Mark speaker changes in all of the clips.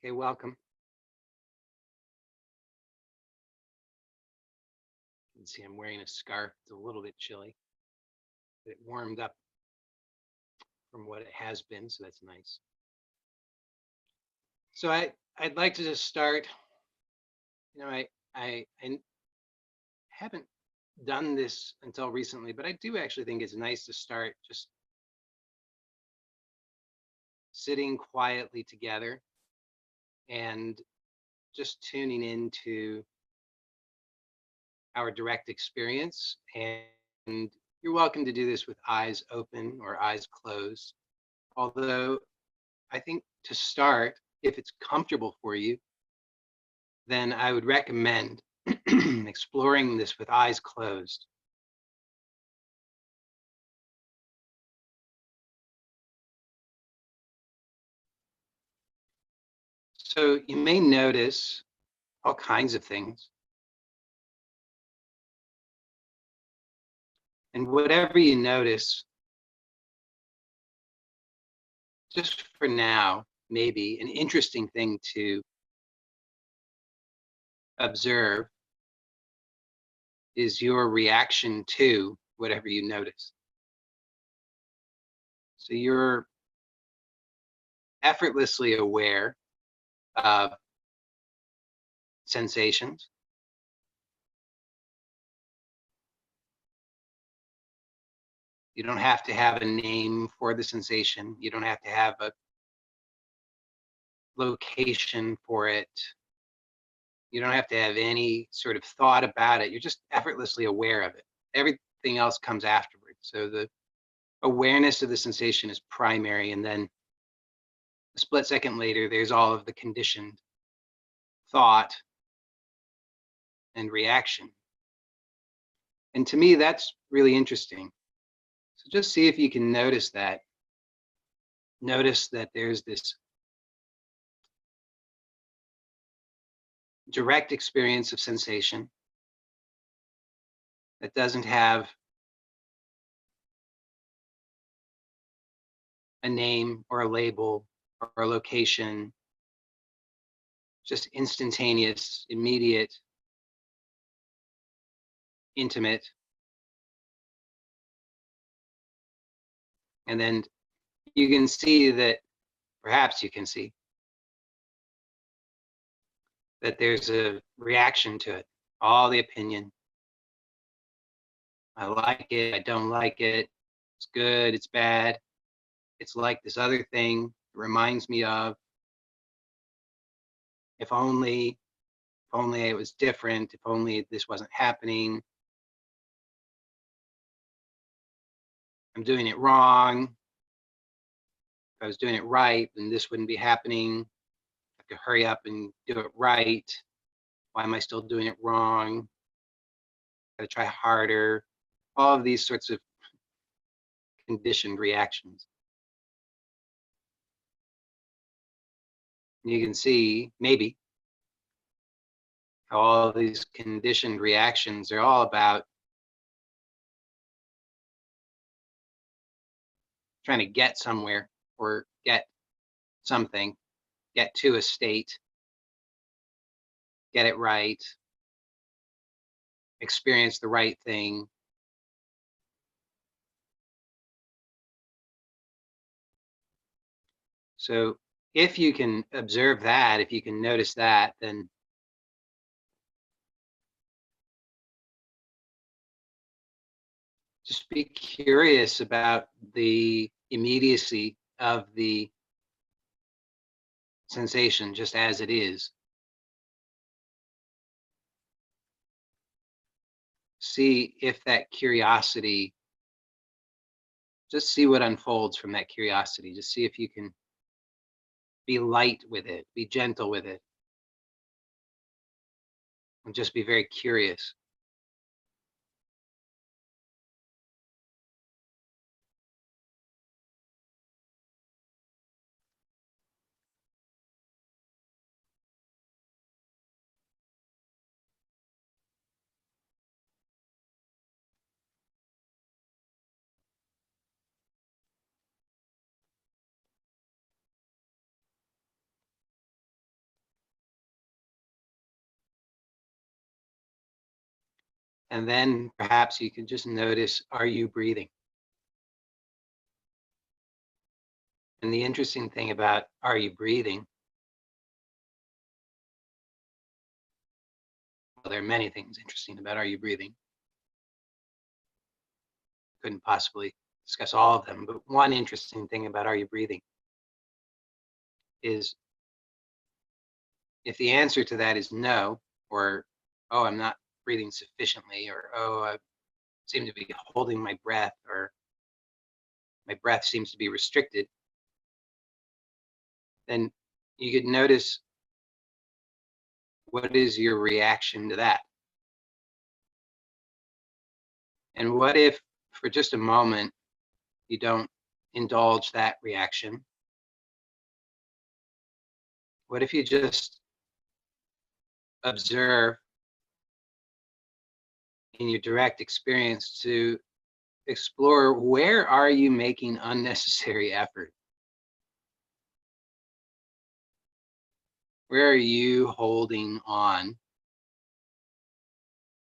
Speaker 1: Okay, welcome. You can see I'm wearing a scarf. It's a little bit chilly, but it warmed up from what it has been, so that's nice. So I'd like to just start. I haven't done this until recently, but I do actually think it's nice to start just sitting quietly together and just tuning into our direct experience. And you're welcome to do this with eyes open or eyes closed. Although I think to start, if it's comfortable for you, then I would recommend exploring this with eyes closed. So you may notice all kinds of things. And whatever you notice, just for now, maybe an interesting thing to observe is your reaction to whatever you notice. So you're effortlessly aware of sensations. You don't have to have a name for the sensation. You don't have to have a location for it. You don't have to have any sort of thought about it. You're just effortlessly aware of it. Everything else comes afterwards. So the awareness of the sensation is primary, and then a split second later, there's all of the conditioned thought and reaction. And to me, that's really interesting. So just see if you can notice that. Notice that there's this direct experience of sensation that doesn't have a name or a label or a location, just instantaneous, immediate, intimate. And then you can see that, perhaps you can see that there's a reaction to it, all the opinion. I like it, I don't like it, it's good, it's bad, it's like this other thing it reminds me of. If only it was different, if only this wasn't happening. I'm doing it wrong. If I was doing it right, then this wouldn't be happening. I could hurry up and do it right. Why am I still doing it wrong? Gotta try harder. All of these sorts of conditioned reactions. You can see, maybe, how all of these conditioned reactions are all about trying to get somewhere or get something, get to a state, get it right, experience the right thing. So if you can observe that, if you can notice that, then just be curious about the immediacy of the sensation just as it is. See if that curiosity, just see what unfolds from that curiosity. Just see if you can be light with it, be gentle with it, and just be very curious. And then perhaps you can just notice, are you breathing? And the interesting thing about are you breathing, well, there are many things interesting about are you breathing. Couldn't possibly discuss all of them, but one interesting thing about are you breathing is if the answer to that is no, or oh, I'm not breathing sufficiently, or oh, I seem to be holding my breath, or my breath seems to be restricted, then you could notice what is your reaction to that. And what if for just a moment you don't indulge that reaction? What if you just observe in your direct experience to explore where are you making unnecessary effort? Where are you holding on,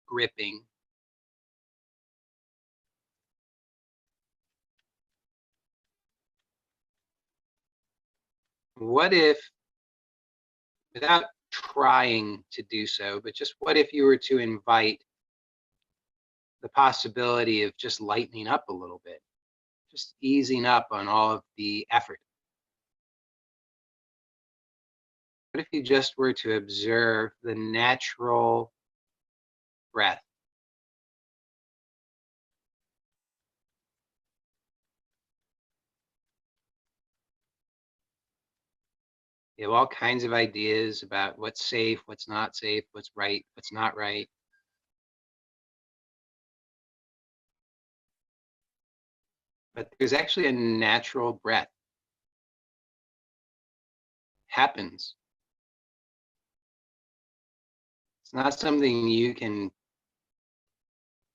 Speaker 1: gripping? What if, without trying to do so, but just what if you were to invite the possibility of just lightening up a little bit, just easing up on all of the effort? What if you just were to observe the natural breath? You have all kinds of ideas about what's safe, what's not safe, what's right, what's not right. But there's actually a natural breath. Happens. It's not something you can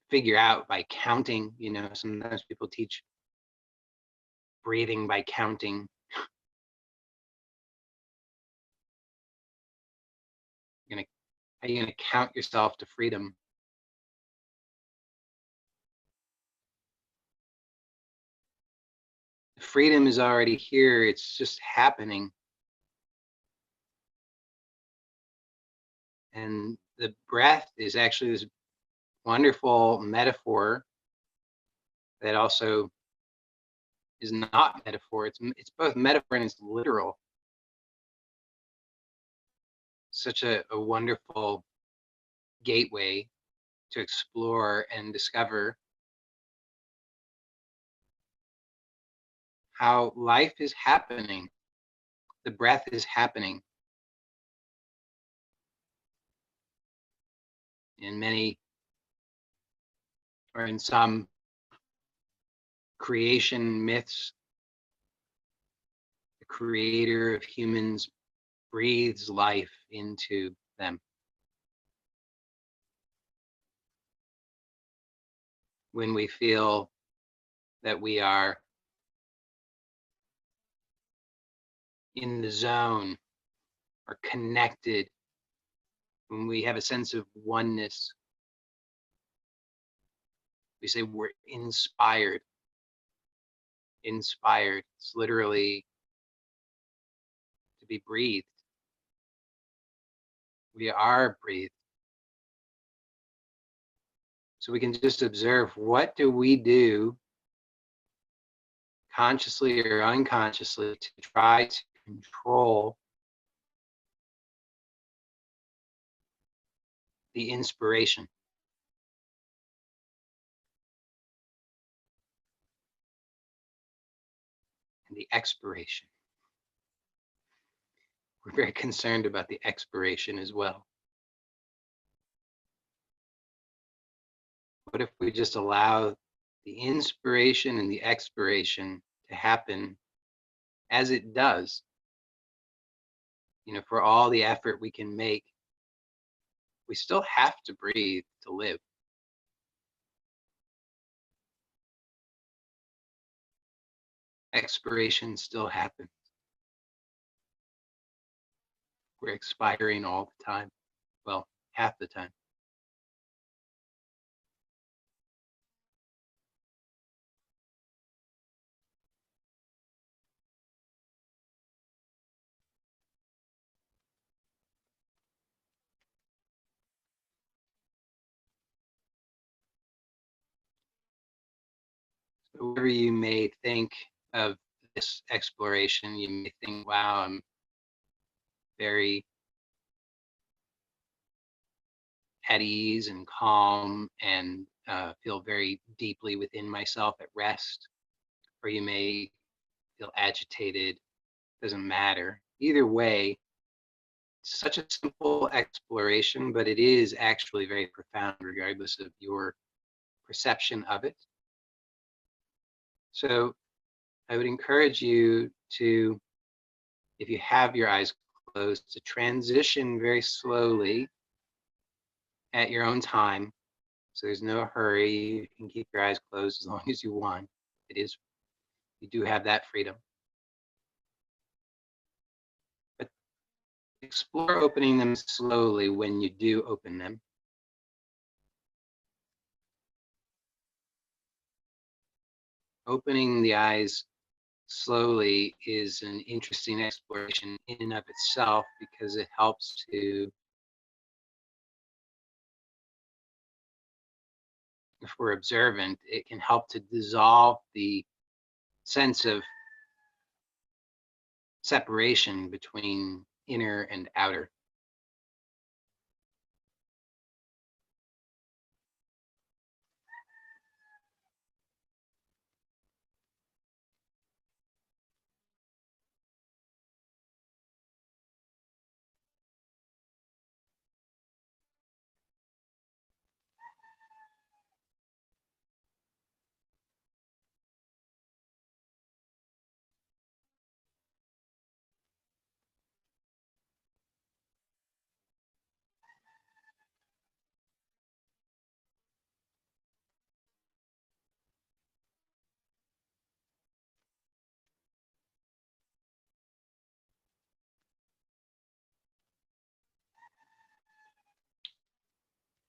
Speaker 1: figure out by counting. You know, sometimes people teach breathing by counting. You're gonna, how are you gonna count yourself to freedom? Freedom is already here. It's just happening. And the breath is actually this wonderful metaphor that also is not metaphor. It's both metaphor and it's literal. Such a wonderful gateway to explore and discover how life is happening. The breath is happening. In many, or in some creation myths, the creator of humans breathes life into them. When we feel that we are in the zone or connected, when we have a sense of oneness, we say we're inspired. Inspired. It's literally to be breathed. We are breathed. So we can just observe, what do we do consciously or unconsciously to try to control the inspiration and the expiration? We're very concerned about the expiration as well. What if we just allow the inspiration and the expiration to happen as it does? You know, for all the effort we can make, we still have to breathe to live. Expiration still happens. We're expiring all the time. Well, half the time. whatever you may think of this exploration, you may think, wow, I'm very at ease and calm and feel very deeply within myself at rest. Or you may feel agitated, doesn't matter. Either way, it's such a simple exploration, but it is actually very profound regardless of your perception of it. So I would encourage you to, if you have your eyes closed, to transition very slowly at your own time. So there's no hurry. You can keep your eyes closed as long as you want. You do have that freedom. But explore opening them slowly when you do open them. Opening the eyes slowly is an interesting exploration in and of itself because it helps to, if we're observant, it can help to dissolve the sense of separation between inner and outer.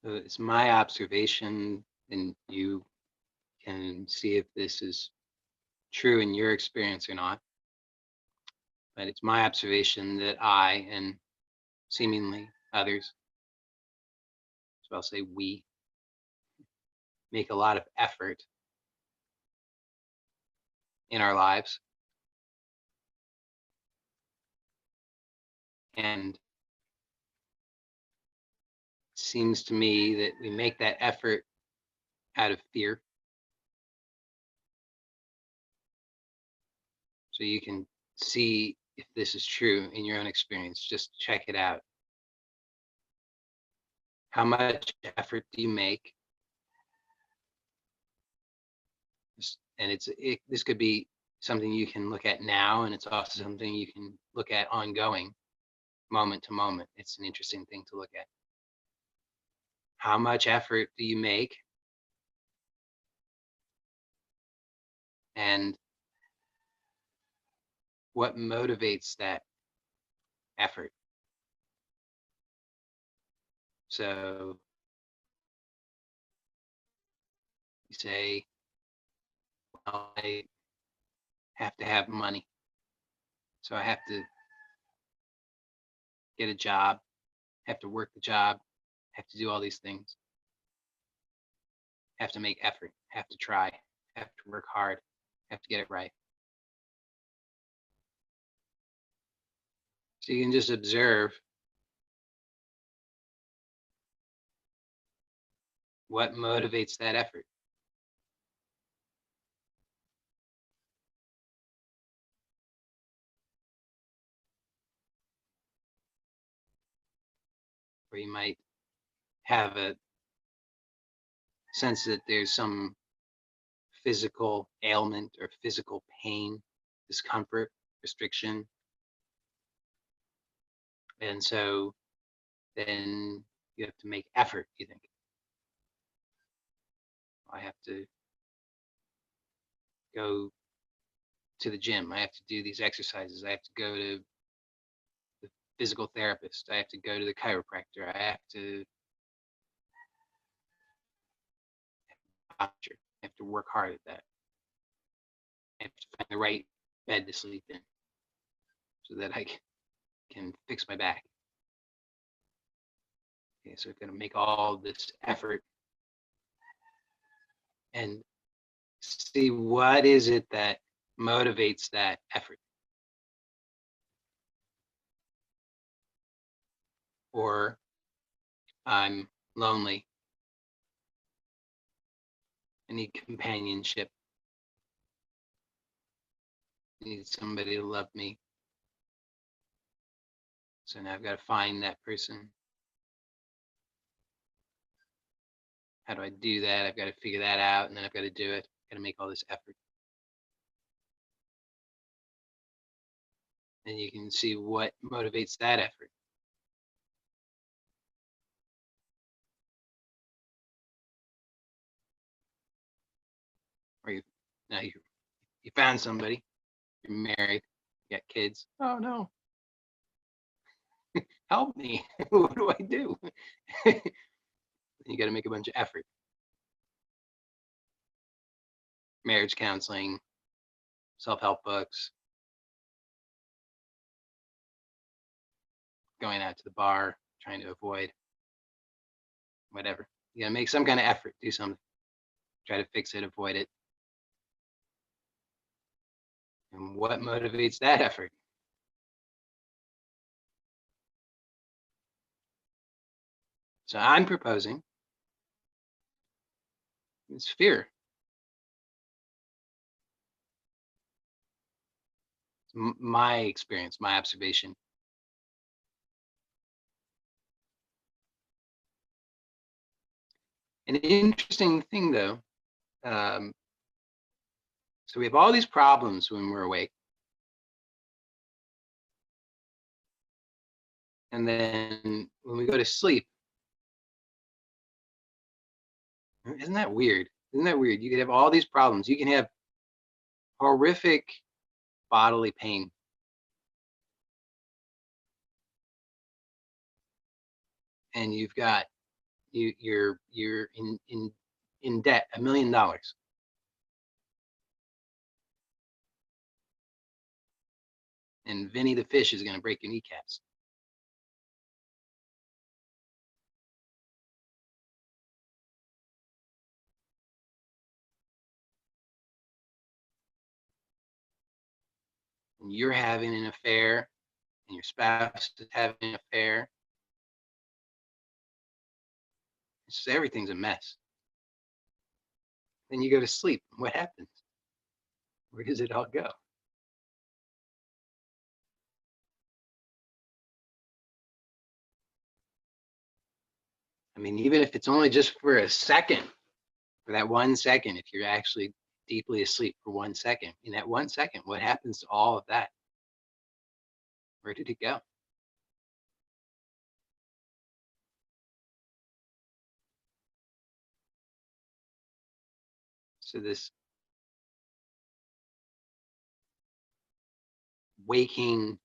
Speaker 1: So it's my observation, and you can see if this is true in your experience or not. But it's my observation that I, and seemingly others, so I'll say we, make a lot of effort in our lives. And it seems to me that we make that effort out of fear. So you can see if this is true in your own experience. Just check it out. How much effort do you make? And this could be something you can look at now, and it's also something you can look at ongoing, moment to moment. It's an interesting thing to look at. How much effort do you make? And what motivates that effort? So you say, well, I have to have money. So I have to get a job, have to work the job, have to do all these things, have to make effort, have to try, have to work hard, have to get it right. So you can just observe what motivates that effort. Or you might have a sense that there's some physical ailment or physical pain, discomfort, restriction. And so then you have to make effort, you think. I have to go to the gym. I have to do these exercises. I have to go to the physical therapist. I have to go to the chiropractor. I have to posture. I have to work hard at that. I have to find the right bed to sleep in so that I can fix my back. Okay, so I'm going to make all this effort. And See what is it that motivates that effort. Or I'm lonely. I need companionship. I need somebody to love me. So now I've got to find that person. How do I do that? I've got to figure that out, and then I've got to do it. I've got to make all this effort. And you can see what motivates that effort. Or you found somebody, you're married, you got kids. Oh no, help me. What do I do? You got to make a bunch of effort. Marriage counseling, self-help books, going out to the bar, trying to avoid whatever. You gotta make some kind of effort, do something, try to fix it, avoid it. And what motivates that effort? So I'm proposing it's fear. My experience, my observation. An interesting thing though, so we have all these problems when we're awake. And then when we go to sleep, isn't that weird? Isn't that weird? You could have all these problems. You can have horrific bodily pain. And you've got, you're in debt, $1 million. And Vinny the fish is going to break your kneecaps. And you're having an affair, and your spouse is having an affair. It's just, everything's a mess. Then you go to sleep. What happens? Where does it all go? I mean, even if it's only just for a second, for that 1 second, if you're actually deeply asleep for 1 second, in that 1 second, what happens to all of that? Where did it go? So this waking,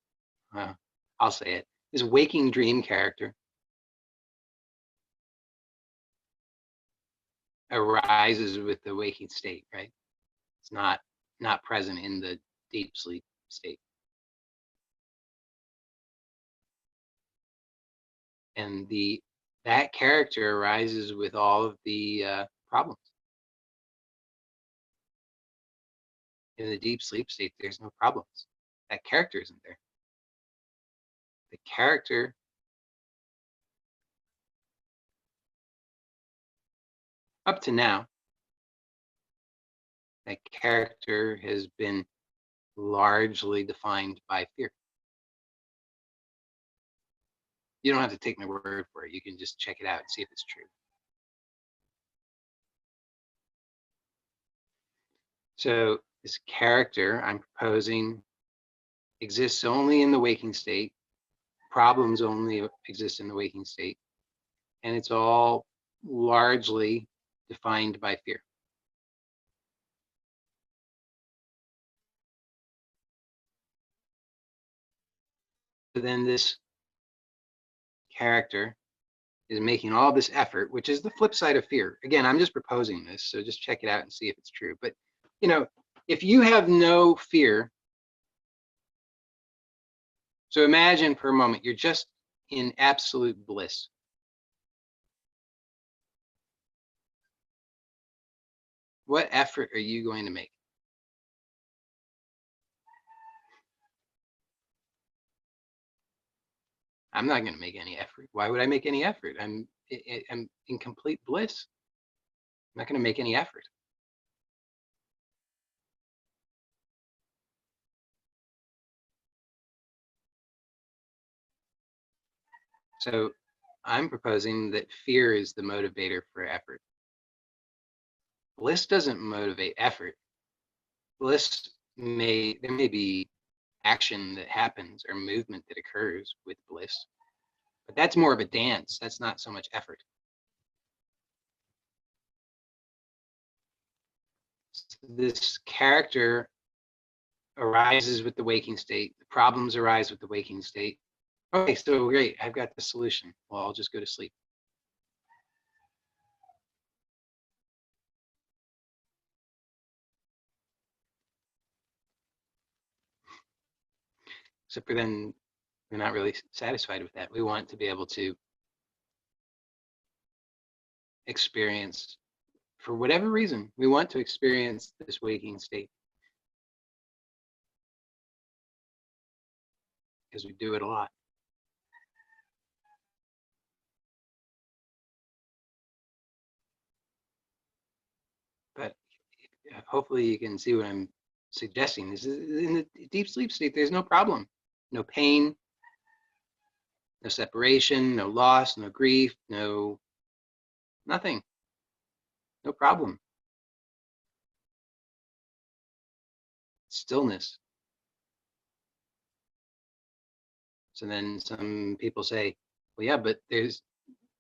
Speaker 1: I'll say it, this waking dream character arises with the waking state, right? It's not present in the deep sleep state. And that character arises with all of the problems. In the deep sleep state, there's no problems. That character isn't there. The character up to now, that character has been largely defined by fear. You don't have to take my word for it. You can just check it out and see if it's true. So this character I'm proposing exists only in the waking state. Problems only exist in the waking state. And it's all largely defined by fear. So then this character is making all this effort, which is the flip side of fear. Again, I'm just proposing this, so just check it out and see if it's true. But, you know, if you have no fear, so imagine for a moment, you're just in absolute bliss. What effort are you going to make? I'm not going to make any effort. Why would I make any effort? I'm in complete bliss. I'm not going to make any effort. So I'm proposing that fear is the motivator for effort. Bliss doesn't motivate effort. Bliss there may be action that happens or movement that occurs with bliss, but that's more of a dance. That's not so much effort. This character arises with the waking state. The problems arise with the waking state. Okay, so great. I've got the solution. Well, I'll just go to sleep. Except for then we're not really satisfied with that. We want to be able to experience, for whatever reason, we want to experience this waking state because we do it a lot. But hopefully you can see what I'm suggesting. This is in the deep sleep state. There's no problem, no pain, no separation, no loss, no grief, nothing, no problem. Stillness. So then some people say, well, yeah, but there's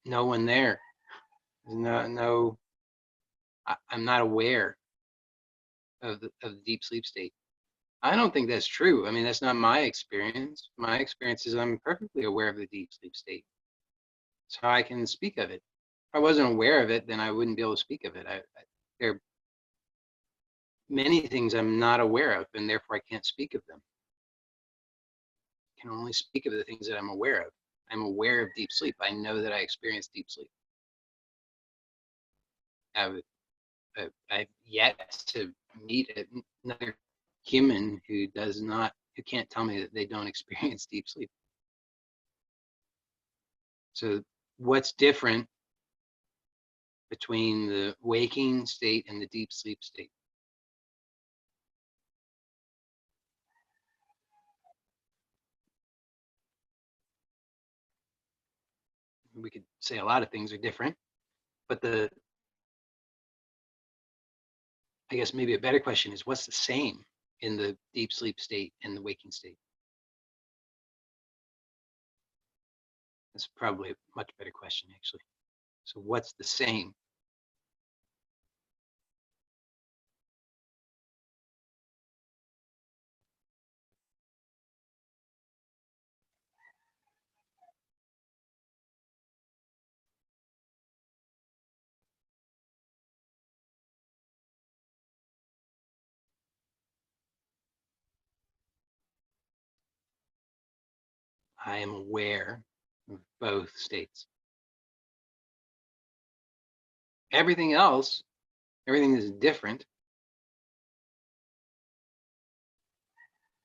Speaker 1: no one there. There's I'm not aware of the deep sleep state. I don't think that's true. I mean, that's not my experience. My experience is I'm perfectly aware of the deep sleep state. So I can speak of it. If I wasn't aware of it, then I wouldn't be able to speak of it. There are many things I'm not aware of, and therefore I can't speak of them. I can only speak of the things that I'm aware of. I'm aware of deep sleep. I know that I experience deep sleep. I've yet to meet another human who can't tell me that they don't experience deep sleep. So what's different between the waking state and the deep sleep state? We could say a lot of things are different, but I guess maybe a better question is what's the same in the deep sleep state and the waking state? That's probably a much better question, actually. So what's the same? I am aware of both states. Everything else, everything that's different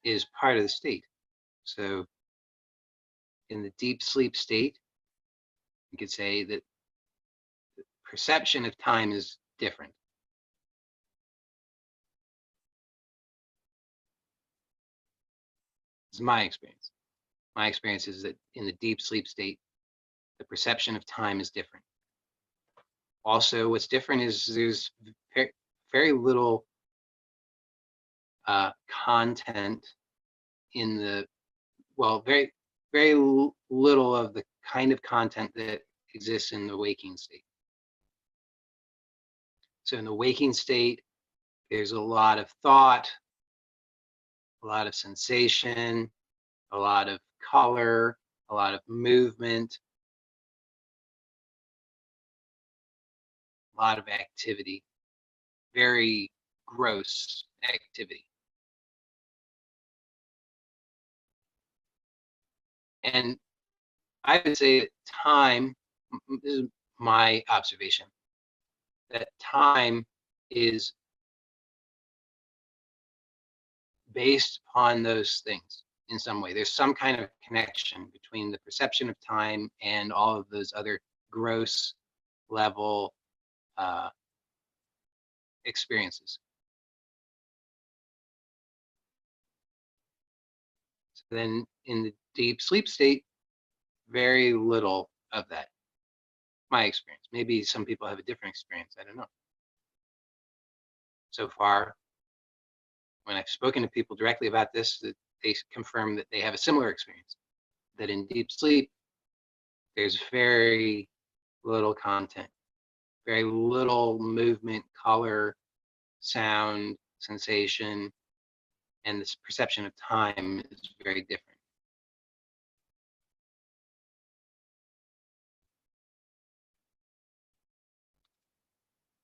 Speaker 1: is part of the state. So in the deep sleep state, you could say that the perception of time is different. It's my experience. My experience is that in the deep sleep state, the perception of time is different. Also, what's different is there's very little content in the, well, very little of the kind of content that exists in the waking state. So in the waking state, there's a lot of thought, a lot of sensation, a lot of color, a lot of movement, a lot of activity, very gross activity. And I would say that time, this is my observation, that time is based upon those things in some way. There's some kind of connection between the perception of time and all of those other gross level experiences. So then in the deep sleep state, very little of that. My experience. Maybe some people have a different experience. I don't know. So far, when I've spoken to people directly about this, that they confirm that they have a similar experience, that in deep sleep, there's very little content, very little movement, color, sound, sensation, and this perception of time is very different.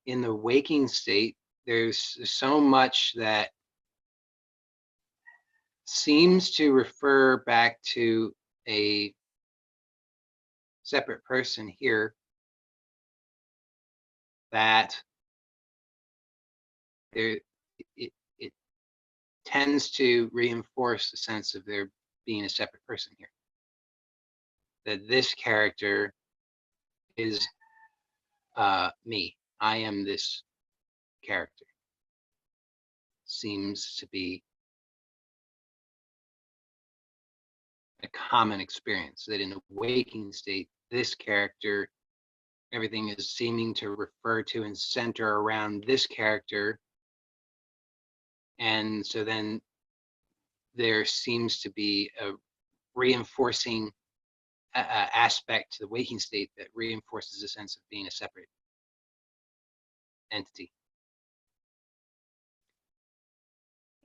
Speaker 1: In the waking state, there's so much that seems to refer back to a separate person here that there it tends to reinforce the sense of there being a separate person here. That this character is me. I am this character. Seems to be a common experience, that in a waking state, this character, everything is seeming to refer to and center around this character. And so then there seems to be a reinforcing aspect to the waking state that reinforces a sense of being a separate entity.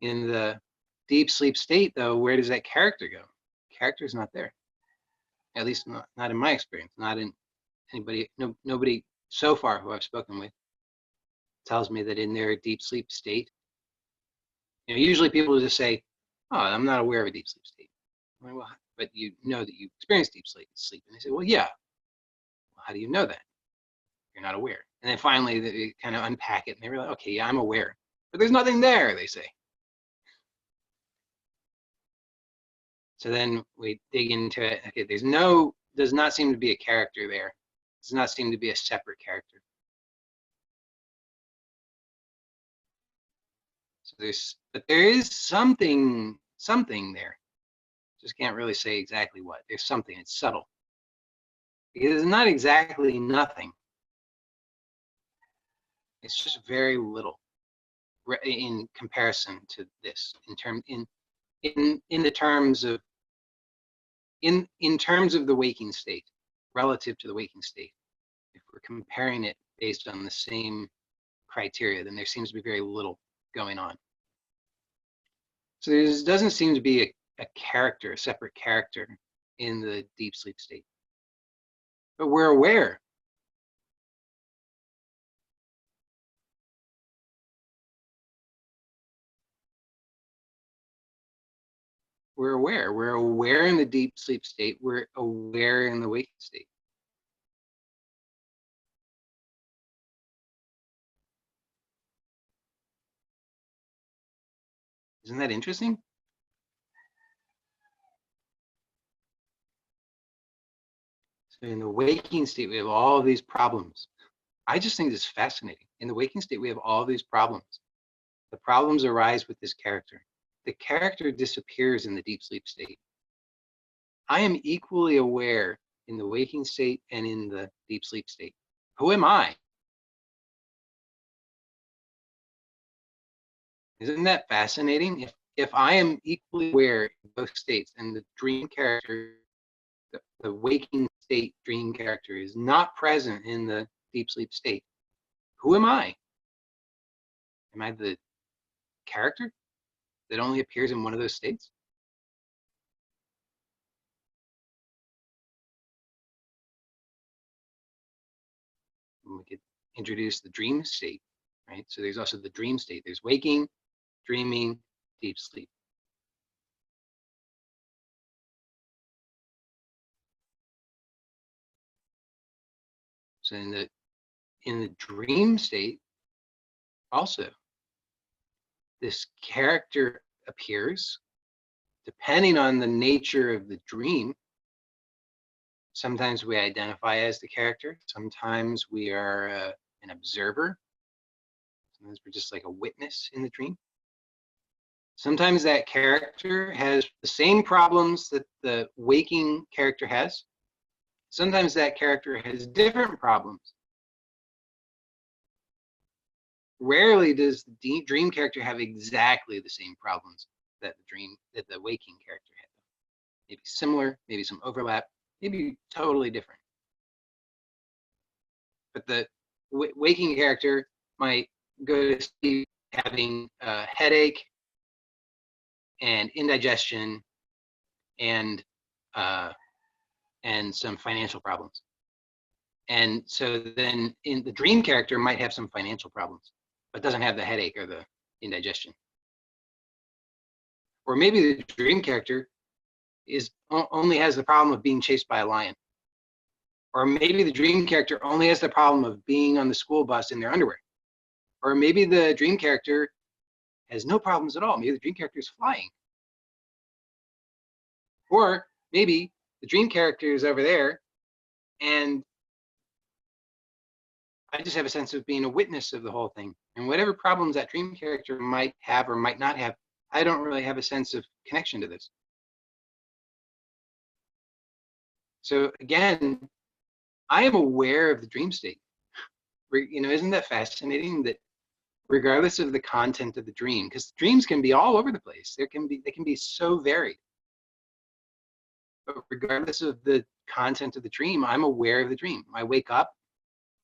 Speaker 1: In the deep sleep state, though, where does that character go? Character is not there. At least not in my experience, not in anybody, nobody so far who I've spoken with tells me that in their deep sleep state, usually people just say, oh, I'm not aware of a deep sleep state. I'm like, well, but you know that you experience deep sleep. And they say, well, yeah. Well, how do you know that? You're not aware. And then finally they kind of unpack it and they realize, okay, yeah, I'm aware, but there's nothing there, they say. So then we dig into it. Okay, does not seem to be a character there. Does not seem to be a separate character. So but there is something there. Just can't really say exactly what. There's something. It's subtle. Because it's not exactly nothing. It's just very little in comparison to this. In terms of the waking state, relative to the waking state. If we're comparing it based on the same criteria, then there seems to be very little going on. So there doesn't seem to be a character, a separate character in the deep sleep state. But we're aware. We're aware. We're aware in the deep sleep state. We're aware in the waking state. Isn't that interesting? So in the waking state, we have all of these problems. I just think this is fascinating. In the waking state, we have all these problems. The problems arise with this character. The character disappears in the deep sleep state. I am equally aware in the waking state and in the deep sleep state. Who am I? Isn't that fascinating? If I am equally aware in both states and the dream character, the waking state dream character is not present in the deep sleep state, who am I? Am I the character that only appears in one of those states? And we could introduce the dream state, right? So there's also the dream state. There's waking, dreaming, deep sleep. So in the dream state, Also, this character appears depending on the nature of the dream. Sometimes we identify as the character. Sometimes we are an observer. Sometimes we're just like a witness in the dream. Sometimes that character has the same problems that the waking character has. Sometimes that character has different problems. Rarely does the dream character have exactly the same problems that the waking character had. Maybe similar, maybe some overlap, maybe totally different. But the waking character might go to sleep having a headache and indigestion and some financial problems. And so then in the dream character might have some financial problems, but doesn't have the headache or the indigestion. Or maybe the dream character only has the problem of being chased by a lion. Or maybe the dream character only has the problem of being on the school bus in their underwear. Or maybe the dream character has no problems at all. Maybe the dream character is flying. Or maybe the dream character is over there and I just have a sense of being a witness of the whole thing. And whatever problems that dream character might have or might not have, I don't really have a sense of connection to this. So again, I am aware of the dream state. Isn't that fascinating that regardless of the content of the dream, because dreams can be all over the place. They can be so varied. But regardless of the content of the dream, I'm aware of the dream. I wake up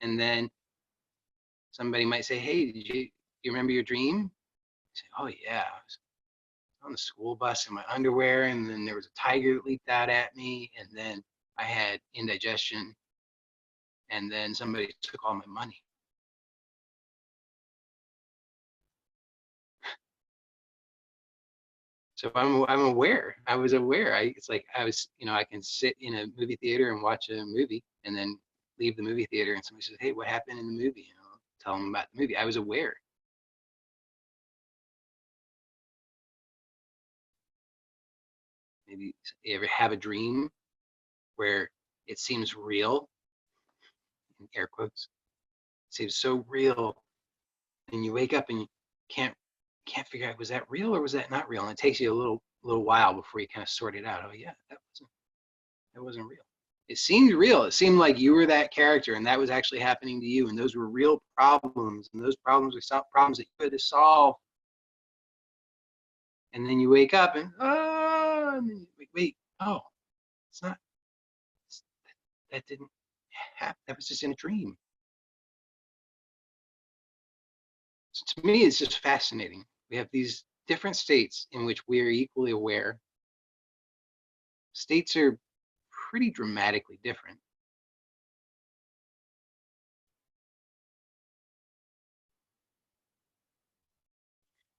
Speaker 1: and then somebody might say, hey, do you remember your dream? I say, oh yeah, I was on the school bus in my underwear and then there was a tiger that leaped out at me and then I had indigestion and then somebody took all my money. So I'm aware. I was aware. It's like I was, I can sit in a movie theater and watch a movie and then leave the movie theater and somebody says, hey, what happened in the movie? Tell them about the movie. I was aware. Maybe you ever have a dream where it seems real, in air quotes, it seems so real, and you wake up and you can't figure out, was that real or was that not real? And it takes you a little while before you kind of sort it out. Oh yeah, that wasn't real. It seemed real. It seemed like you were that character and that was actually happening to you. And those were real problems. And those problems were problems that you had to solve. And then you wake up and, and then you wait, oh, it's not, that didn't happen. That was just in a dream. So to me, it's just fascinating. We have these different states in which we are equally aware. States are pretty dramatically different.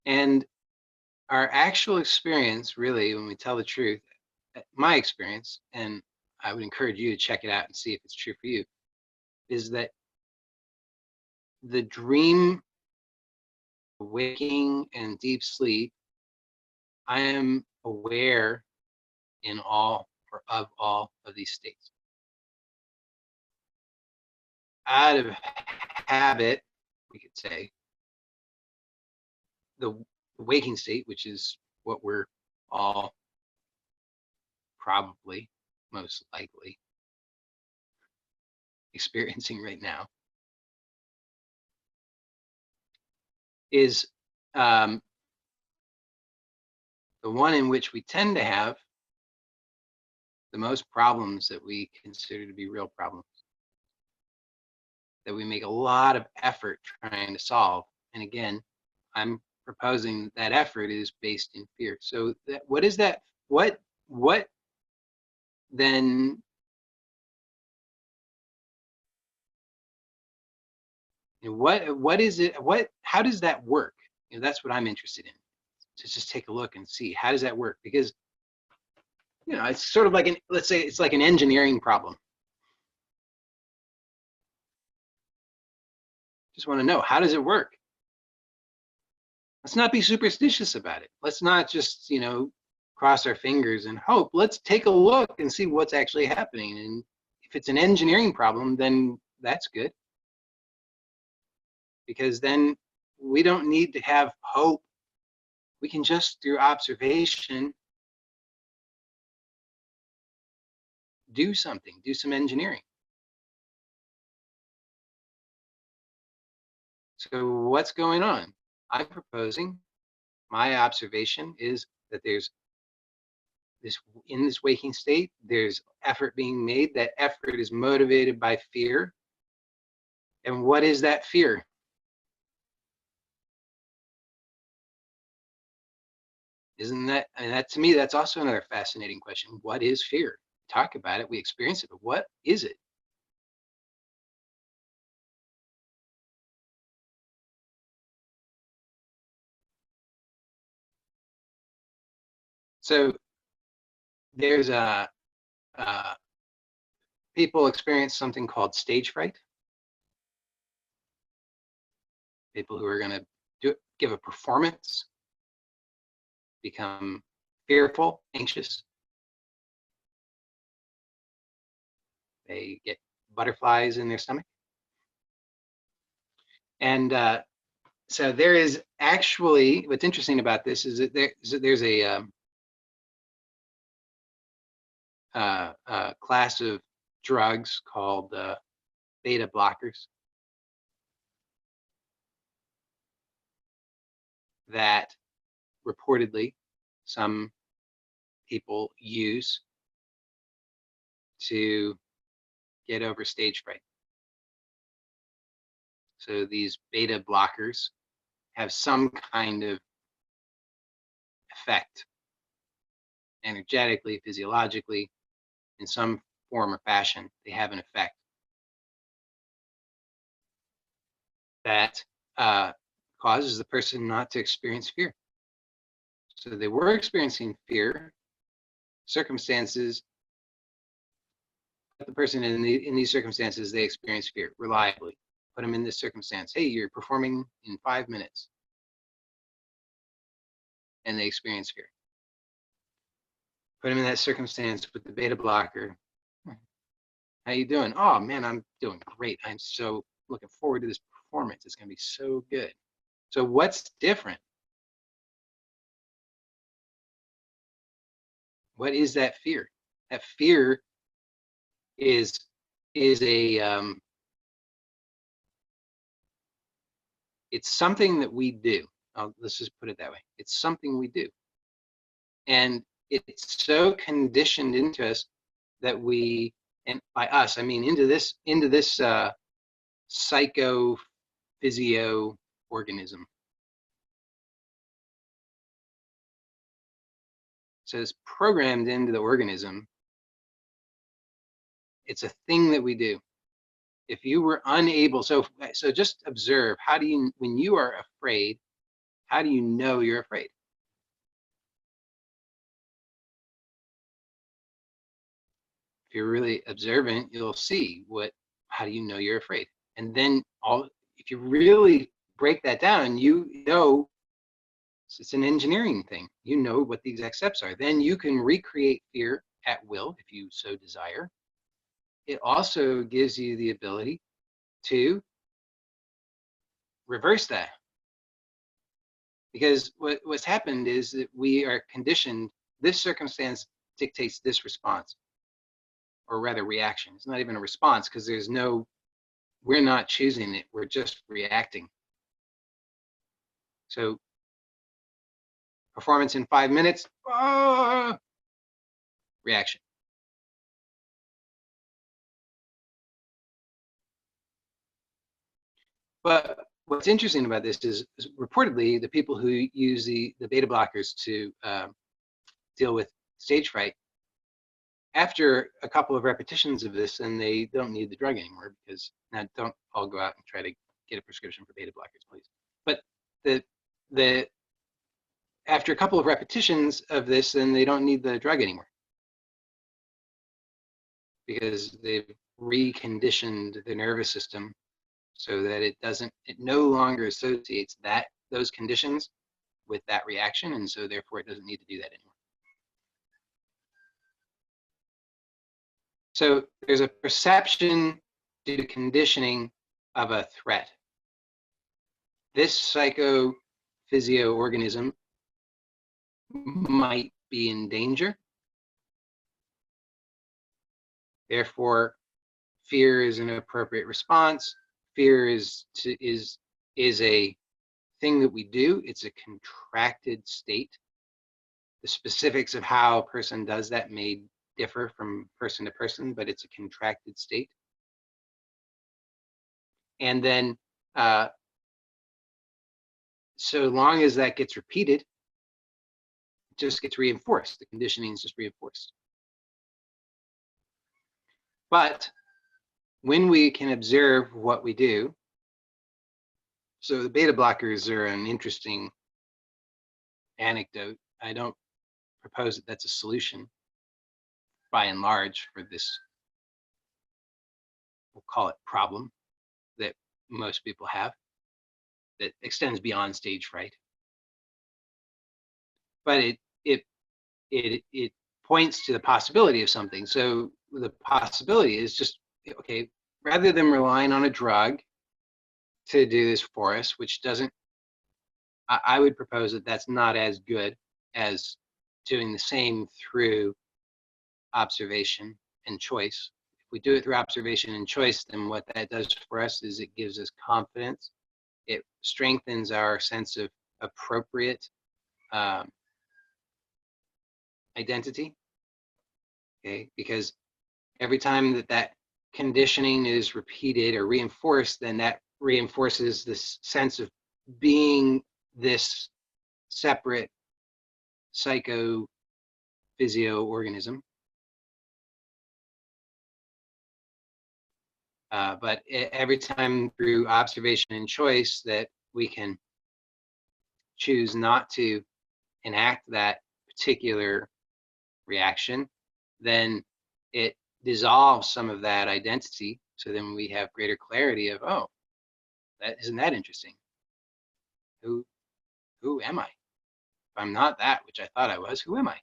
Speaker 1: And our actual experience, really, when we tell the truth, my experience, and I would encourage you to check it out and see if it's true for you, is that the dream, waking, and deep sleep, I am aware in all or of all of these states. Out of habit, we could say, the waking state, which is what we're all probably most likely experiencing right now, is the one in which we tend to have the most problems that we consider to be real problems, that we make a lot of effort trying to solve. And again, I'm proposing that effort is based in fear. So what is that? What then? What is it? How does that work? That's what I'm interested in. To just take a look and see how does that work, because it's sort of like let's say it's like an engineering problem. Just want to know, how does it work? Let's not be superstitious about it. Let's not just, cross our fingers and hope. Let's take a look and see what's actually happening. And if it's an engineering problem, then that's good. Because then we don't need to have hope. We can just, through observation, do something, do some engineering. So what's going on? I'm proposing, my observation is that there's in this waking state, there's effort being made. That effort is motivated by fear. And what is that fear? Isn't that, I mean, that to me, that's also another fascinating question. What is fear? We talk about it, we experience it, but what is it? So there's people experience something called stage fright. People who are going to give a performance become fearful, anxious. They get butterflies in their stomach. And so there is actually, what's interesting about this is that there's a class of drugs called beta blockers that reportedly some people use to get over stage fright. So these beta blockers have some kind of effect, energetically, physiologically, in some form or fashion. They have an effect that causes the person not to experience fear. So they were experiencing fear, circumstances, the person in these circumstances, they experience fear reliably. Put them in this circumstance. Hey, you're performing in 5 minutes. And they experience fear. Put them in that circumstance with the beta blocker. How you doing? Oh man, I'm doing great. I'm so looking forward to this performance. It's gonna be so good. So what's different? What is that fear? That fear is a it's something that we do. Let's just put it that way. It's something we do, and it's so conditioned into us that we, and by us I mean into this psycho physio organism. So it's programmed into the organism. It's a thing that we do. If you were unable, so just observe, how do you, when you are afraid, how do you know you're afraid? If you're really observant, you'll see how do you know you're afraid? And then if you really break that down, you know it's an engineering thing. You know what the exact steps are. Then you can recreate fear at will if you so desire. It also gives you the ability to reverse that. Because what's happened is that we are conditioned, this circumstance dictates this response, or rather reaction. It's not even a response because we're not choosing it, we're just reacting. So performance in 5 minutes, reaction. But what's interesting about this is reportedly the people who use the beta blockers to deal with stage fright, after a couple of repetitions of this, then they don't need the drug anymore. Because now, don't all go out and try to get a prescription for beta blockers, please. But the after a couple of repetitions of this, then they don't need the drug anymore, because they've reconditioned the nervous system so that it no longer associates those conditions with that reaction, and so therefore it doesn't need to do that anymore. So there's a perception due to conditioning of a threat. This psychophysio organism might be in danger. Therefore, fear is an appropriate response. Fear is a thing that we do. It's a contracted state. The specifics of how a person does that may differ from person to person, but it's a contracted state. And then, so long as that gets repeated, it just gets reinforced. The conditioning is just reinforced. But when we can observe what we do, so the beta blockers are an interesting anecdote. I don't propose that that's a solution by and large for this, we'll call it problem, that most people have that extends beyond stage fright. But it points to the possibility of something. So the possibility is just, okay, rather than relying on a drug to do this for us, which doesn't, I would propose that that's not as good as doing the same through observation and choice. If we do it through observation and choice, then what that does for us is it gives us confidence. It strengthens our sense of appropriate identity, okay? Because every time that that conditioning is repeated or reinforced, then that reinforces this sense of being this separate psychophysio organism. But every time through observation and choice that we can choose not to enact that particular reaction, then it dissolves some of that identity. So then we have greater clarity of, oh, isn't that interesting? Who am I? If I'm not that which I thought I was, who am I?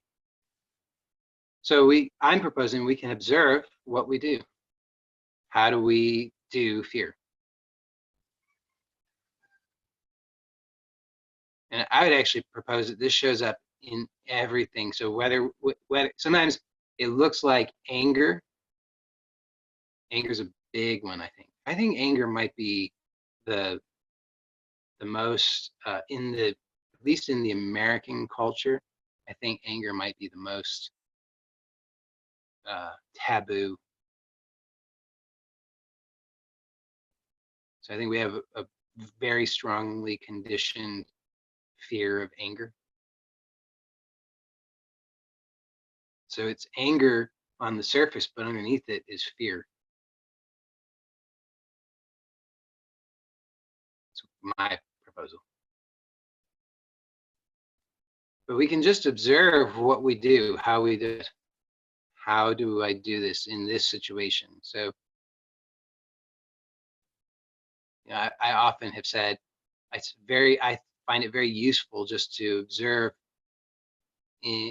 Speaker 1: So I'm proposing we can observe what we do. How do we do fear? And I would actually propose that this shows up in everything. So whether sometimes it looks like anger. Anger is a big one, I think. I think anger might be the most at least in the American culture, I think anger might be the most taboo. So I think we have a very strongly conditioned fear of anger. So it's anger on the surface, but underneath it is fear. That's my proposal. But we can just observe what we do, how we do it. How do I do this in this situation? So you know, I often have said I find it very useful just to observe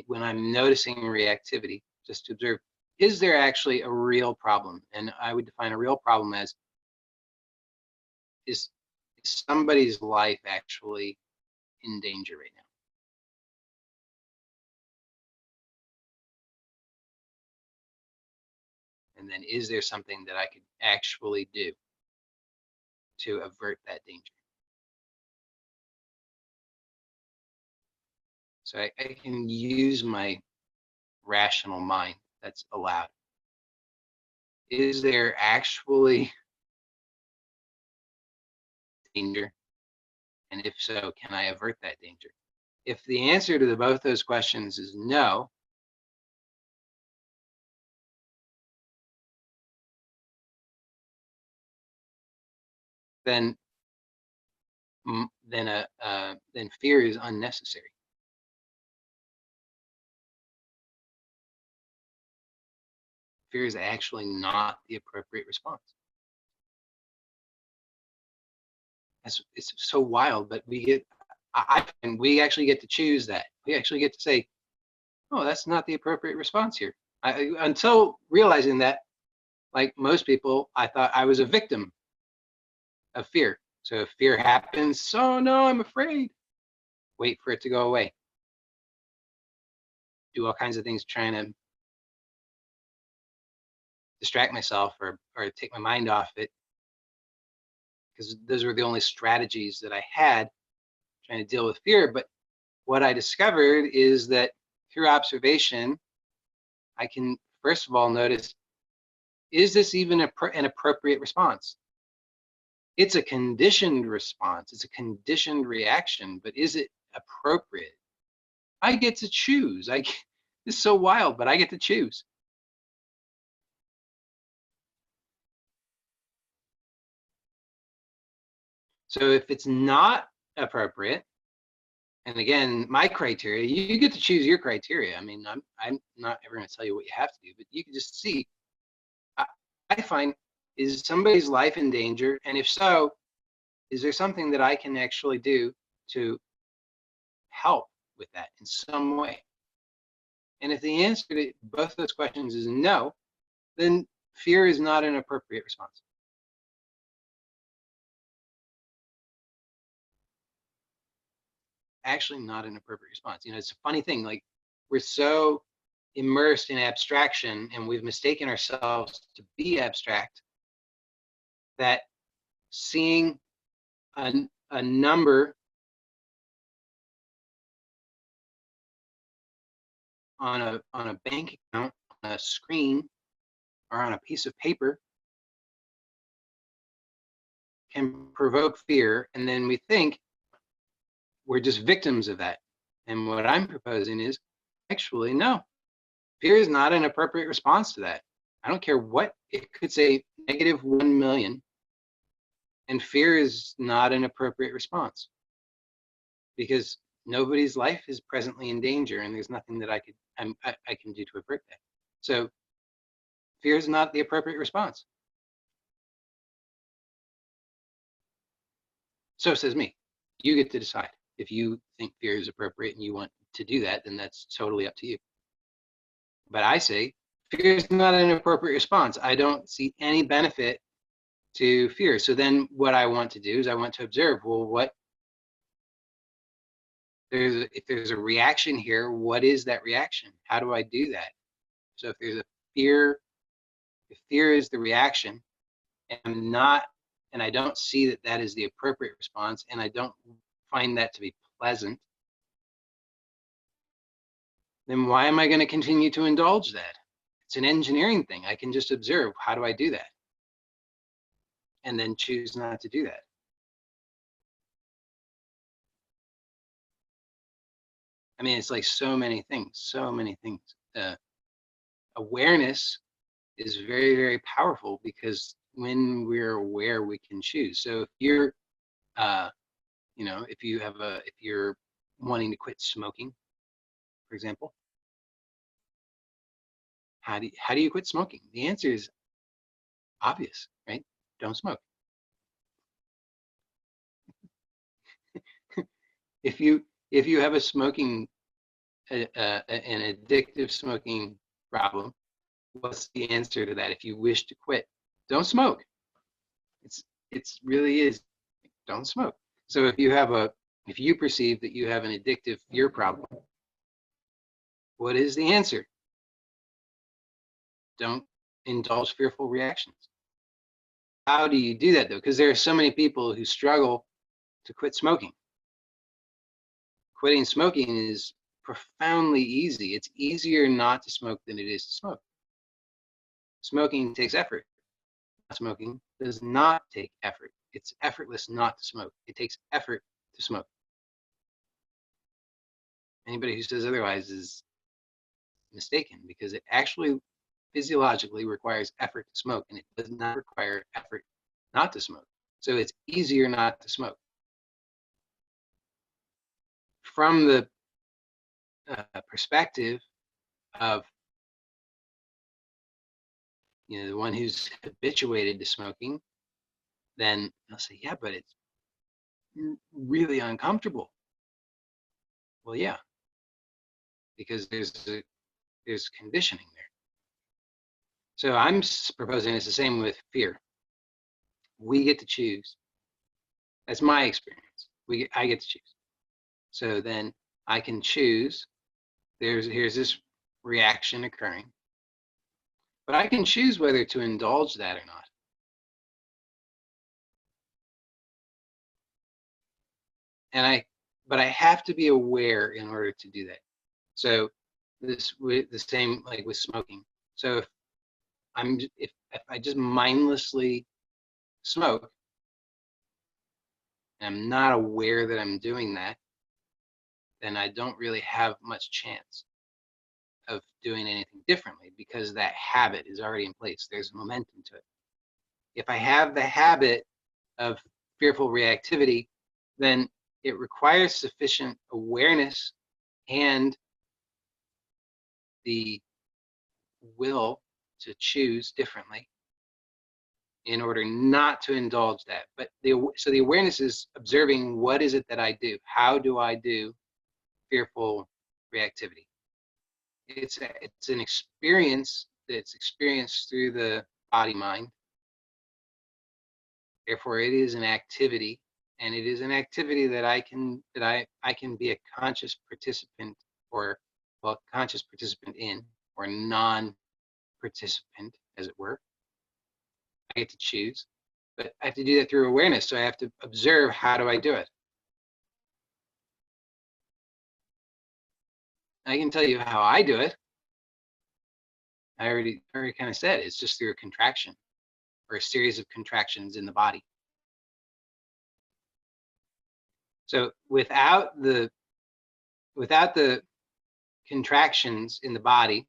Speaker 1: when I'm noticing reactivity, just to observe, is there actually a real problem? And I would define a real problem as, is somebody's life actually in danger right now? And then is there something that I could actually do to avert that danger? So I can use my rational mind that's allowed. Is there actually danger? And if so, can I avert that danger? If the answer to both those questions is no, then fear is unnecessary. Fear is actually not the appropriate response. It's so wild, but And we actually get to choose that. We actually get to say, oh, that's not the appropriate response here. Until realizing that, like most people, I thought I was a victim of fear. So if fear happens, oh no, I'm afraid. Wait for it to go away. Do all kinds of things trying to distract myself or take my mind off it, because those were the only strategies that I had trying to deal with fear. But what I discovered is that through observation, I can, first of all, notice, is this even an appropriate response? It's a conditioned response. It's a conditioned reaction, but is it appropriate? I get to choose. It's so wild, but I get to choose. So if it's not appropriate, and again, my criteria, you get to choose your criteria. I mean, I'm not ever going to tell you what you have to do, but you can just see. I find, is somebody's life in danger? And if so, is there something that I can actually do to help with that in some way? And if the answer to both those questions is no, then fear is not an appropriate response. Actually not an appropriate response. You know, it's a funny thing, like we're so immersed in abstraction and we've mistaken ourselves to be abstract that seeing a number on a bank account, on a screen, or on a piece of paper can provoke fear, and then we think we're just victims of that. And what I'm proposing is, actually, no, fear is not an appropriate response to that. I don't care what it could say, -1 million, and fear is not an appropriate response because nobody's life is presently in danger, and there's nothing that I can do to avert that. So fear is not the appropriate response. So says me. You get to decide. If you think fear is appropriate and you want to do that, then that's totally up to you. But I say fear is not an appropriate response. I don't see any benefit to fear. So then what I want to do is I want to observe, well, if there's a reaction here, what is that reaction? How do I do that? So if there's a fear, if fear is the reaction, and I don't see that that is the appropriate response, and I don't find that to be pleasant, then why am I going to continue to indulge that? It's an engineering thing. I can just observe, how do I do that? And then choose not to do that. I mean, it's like so many things, so many things. Awareness is very, very powerful because when we're aware, we can choose. So if you're, you know, if you're wanting to quit smoking, for example, how do you quit smoking? The answer is obvious, right? Don't smoke. If you have a smoking, an addictive smoking problem, what's the answer to that? If you wish to quit, don't smoke. It's really is, don't smoke. So if you perceive that you have an addictive fear problem, what is the answer? Don't indulge fearful reactions. How do you do that though? Because there are so many people who struggle to quit smoking. Quitting smoking is profoundly easy. It's easier not to smoke than it is to smoke. Smoking takes effort. Smoking does not take effort. It's effortless not to smoke. It takes effort to smoke. Anybody who says otherwise is mistaken, because it actually physiologically requires effort to smoke, and it does not require effort not to smoke. So it's easier not to smoke. From the perspective of, you know, the one who's habituated to smoking, then I'll say, yeah, but it's really uncomfortable. Well, yeah, because there's conditioning there. So I'm proposing it's the same with fear. We get to choose. That's my experience. I get to choose. So then I can choose. Here's this reaction occurring, but I can choose whether to indulge that or not. But I have to be aware in order to do that. So the same like with smoking. So if I just mindlessly smoke and I'm not aware that I'm doing that, then I don't really have much chance of doing anything differently because that habit is already in place. There's momentum to it. If I have the habit of fearful reactivity, then it requires sufficient awareness and the will to choose differently in order not to indulge that. But so the awareness is observing, what is it that I do? How do I do fearful reactivity? It's an experience that's experienced through the body mind. Therefore, it is an activity, and it is an activity that I can be a conscious participant, or well, conscious participant in, or non-participant, as it were. I get to choose, but I have to do that through awareness. So I have to observe, how do I do it? I can tell you how I do it. I already kind of said it's just through a contraction or a series of contractions in the body. So without the contractions in the body,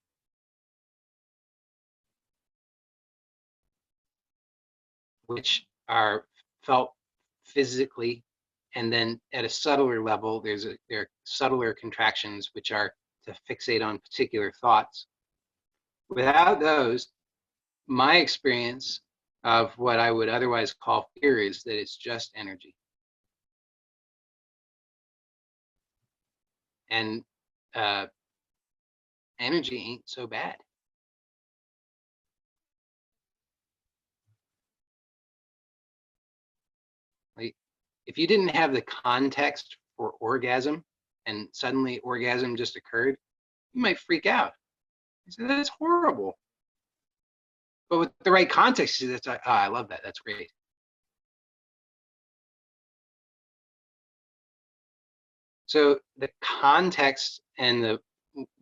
Speaker 1: which are felt physically, and then at a subtler level, there are subtler contractions which are to fixate on particular thoughts. Without those, my experience of what I would otherwise call fear is that it's just energy. And energy ain't so bad. Like, if you didn't have the context for orgasm and suddenly orgasm just occurred, you might freak out. You say, that's horrible. But with the right context, that's like, oh, I love that. That's great. So the context and the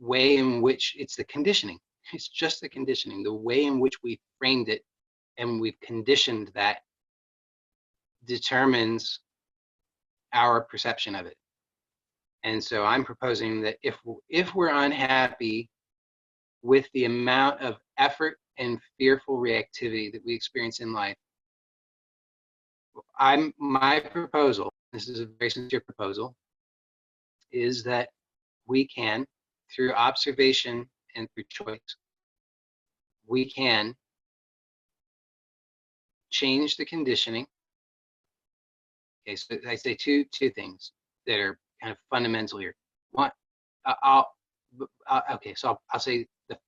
Speaker 1: way in which it's the conditioning, it's just the conditioning, the way in which we framed it and we've conditioned that determines our perception of it. And so I'm proposing that if we're unhappy with the amount of effort and fearful reactivity that we experience in life, my proposal, this is a very sincere proposal, is that we can, through observation and through choice, we can change the conditioning. Okay, so I say two things that are kind of fundamental here. One, okay, so I'll say the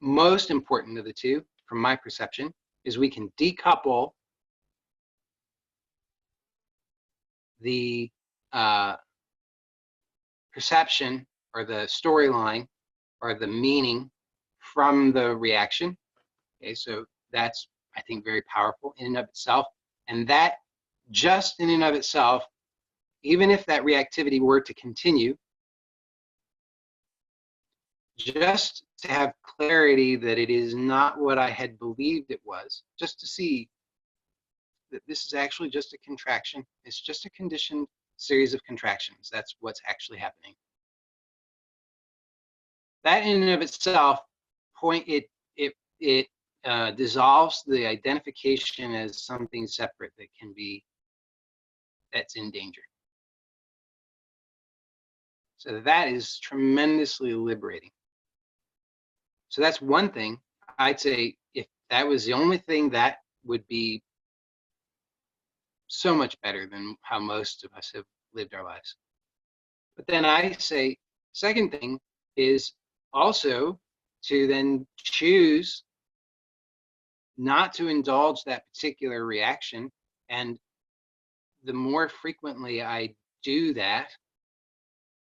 Speaker 1: most important of the two, from my perception, is we can decouple the perception or the storyline or the meaning from the reaction. Okay, so that's, I think, very powerful in and of itself. And that just in and of itself, even if that reactivity were to continue, just to have clarity that it is not what I had believed it was, just to see that this is actually just a contraction. It's just a conditioned series of contractions. That's what's actually happening. That in and of itself, it dissolves the identification as something separate that's in danger. So that is tremendously liberating. So that's one thing. I'd say if that was the only thing, that would be so much better than how most of us have lived our lives. But then I say, second thing is also to then choose not to indulge that particular reaction. And the more frequently I do that,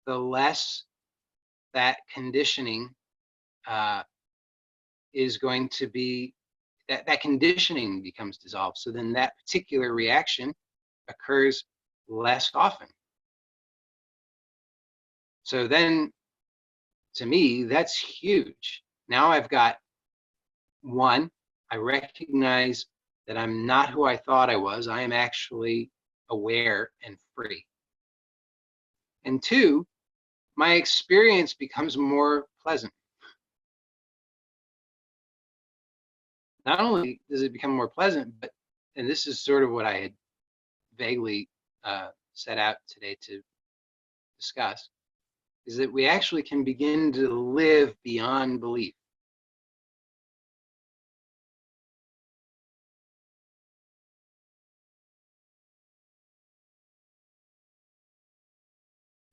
Speaker 1: the less that conditioning is going to be, that conditioning becomes dissolved. So then that particular reaction occurs less often. So then, to me, that's huge. Now I've got, one, I recognize that I'm not who I thought I was. I am actually aware and free. And two, my experience becomes more pleasant. Not only does it become more pleasant, but, and this is sort of what I had vaguely set out today to discuss, is that we actually can begin to live beyond belief.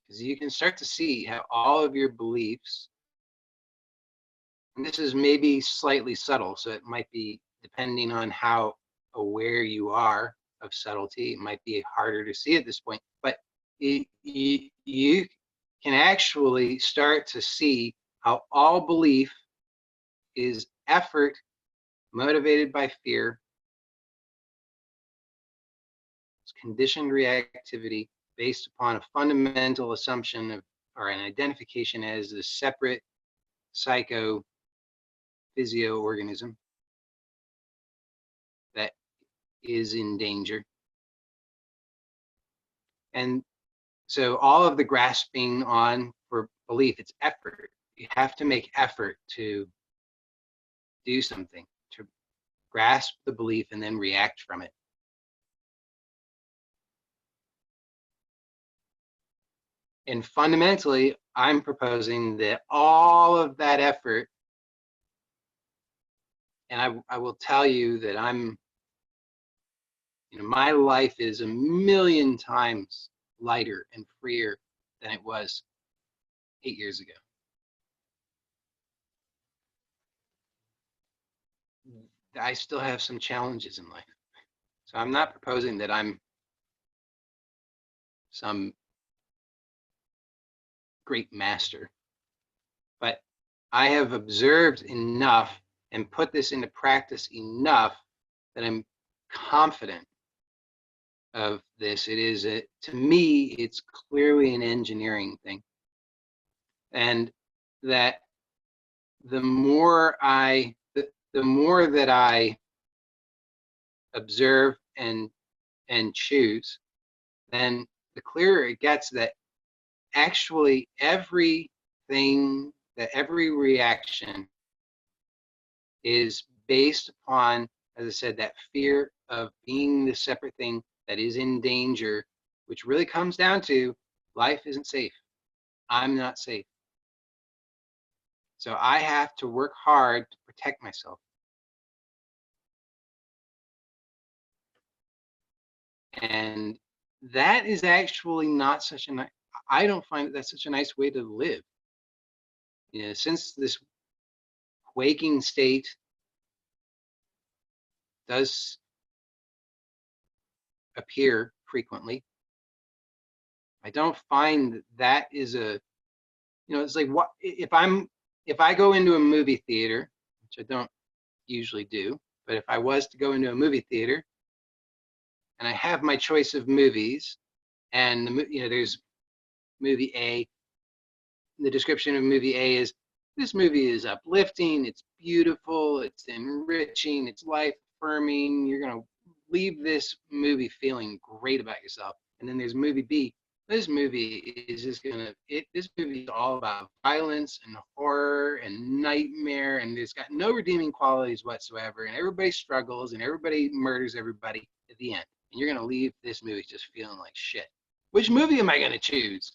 Speaker 1: Because you can start to see how all of your beliefs, and this is maybe slightly subtle, so it might be, depending on how aware you are of subtlety, it might be harder to see at this point, but you can actually start to see how all belief is effort motivated by fear. It's conditioned reactivity based upon a fundamental assumption of, or an identification as, a separate psycho physio organism that is in danger. And so all of the grasping on for belief, it's effort. You have to make effort to do something, to grasp the belief and then react from it. And fundamentally, I'm proposing that all of that effort, and I will tell you that my life is a million times lighter and freer than it was 8 years ago. I still have some challenges in life. So I'm not proposing that I'm some great master, but I have observed enough and put this into practice enough that I'm confident of this. It is, to me, it's clearly an engineering thing. And that the more that I observe and choose, then the clearer it gets that actually every reaction is based upon, as I said, that fear of being the separate thing that is in danger, which really comes down to life isn't safe. I'm not safe. So I have to work hard to protect myself. And that is actually not such a nice, I don't find that that's such a nice way to live. Since this waking state does appear frequently, I don't find that is a, it's like, what if I go into a movie theater, which I don't usually do, but if I was to go into a movie theater and I have my choice of movies, and there's movie A, the description of movie A is, this movie is uplifting, it's beautiful, it's enriching, it's life affirming, you're going to leave this movie feeling great about yourself. And then there's movie B. This movie is just this movie is all about violence and horror and nightmare, and it's got no redeeming qualities whatsoever, and everybody struggles and everybody murders everybody at the end. And you're going to leave this movie just feeling like shit. Which movie am I going to choose?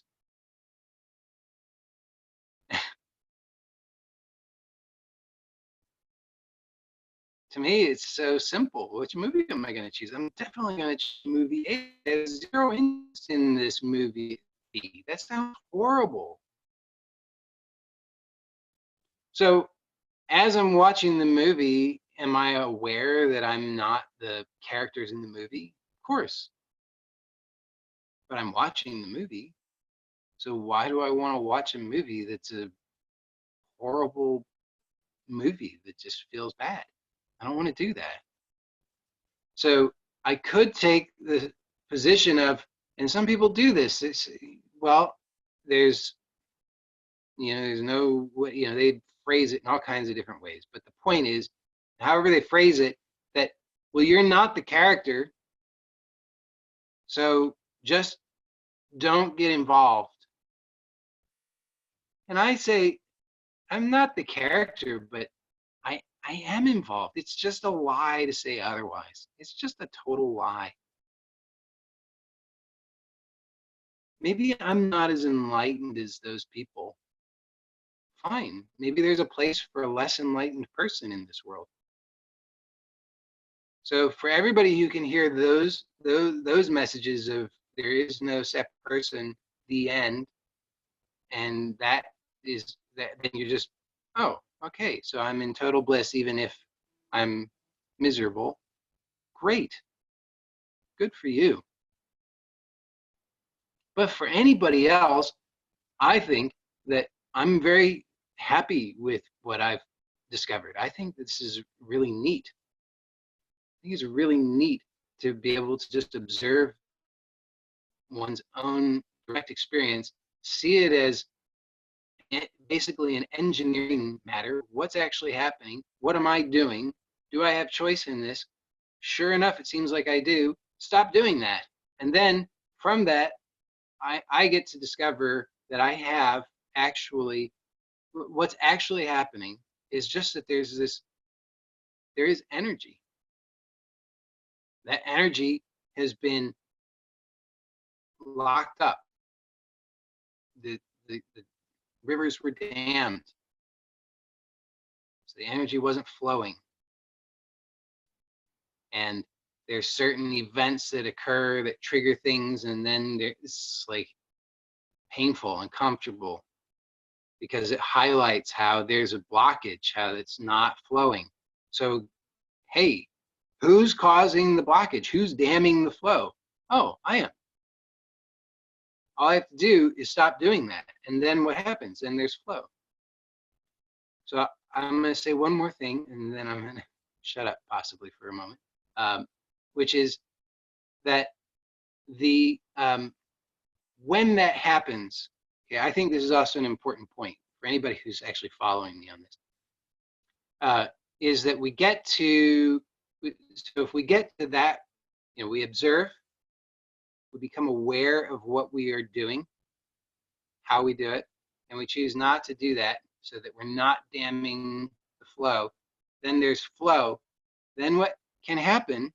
Speaker 1: To me, it's so simple. Which movie am I going to choose? I'm definitely going to choose movie A. There's zero interest in this movie be. That sounds horrible. So as I'm watching the movie, am I aware that I'm not the characters in the movie? Of course. But I'm watching the movie. So why do I want to watch a movie that's a horrible movie that just feels bad? I don't want to do that. So I could take the position of, and some people do this. Well, there's, there's no, they phrase it in all kinds of different ways. But the point is, however they phrase it, that, well, you're not the character, so just don't get involved. And I say, I'm not the character, but I am involved. It's just a lie to say otherwise. It's just a total lie. Maybe I'm not as enlightened as those people. Fine. Maybe there's a place for a less enlightened person in this world. So for everybody who can hear those messages of there is no separate person, the end, and that is that, then you're just, oh, okay, so I'm in total bliss even if I'm miserable. Great. Good for you. But for anybody else, I think that I'm very happy with what I've discovered. I think this is really neat. I think it's really neat to be able to just observe one's own direct experience, see it as basically an engineering matter. What's actually happening? What am I doing? Do I have choice in this? Sure enough, it seems like I do. Stop doing that. And then from that, I get to discover that I have actually, what's actually happening is just that there is energy. That energy has been locked up. The rivers were dammed. So the energy wasn't flowing. And there's certain events that occur that trigger things, and then it's like painful, uncomfortable, because it highlights how there's a blockage, how it's not flowing. So, hey, who's causing the blockage? Who's damming the flow? Oh, I am. All I have to do is stop doing that. And then what happens? Then there's flow. So I'm going to say one more thing, and then I'm going to shut up possibly for a moment, which is that when that happens, yeah, I think this is also an important point for anybody who's actually following me on this, is that we get to, so if we get to that, we observe, we become aware of what we are doing, how we do it, and we choose not to do that so that we're not damming the flow. Then there's flow. Then what can happen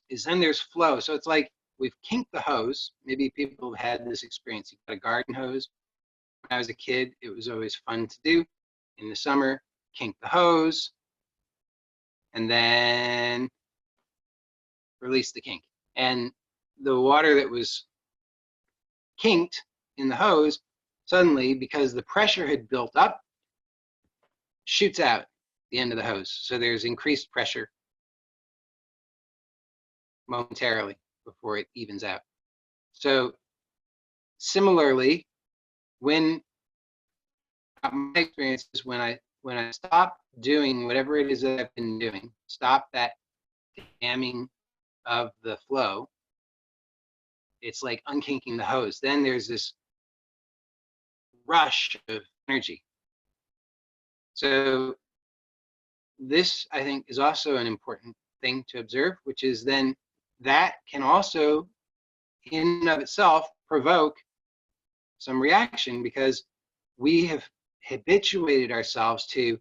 Speaker 1: is then there's flow. So it's like we've kinked the hose. Maybe people have had this experience. You've got a garden hose. When I was a kid, it was always fun to do. In the summer, kink the hose, and then release the kink. And the water that was kinked in the hose, suddenly, because the pressure had built up, shoots out the end of the hose. So there's increased pressure momentarily before it evens out. So similarly, when my experience is when I stop doing whatever it is that I've been doing, stop that damming of the flow, it's like unkinking the hose. Then there's this rush of energy. So this, I think, is also an important thing to observe, which is then that can also, in and of itself, provoke some reaction, because we have habituated ourselves to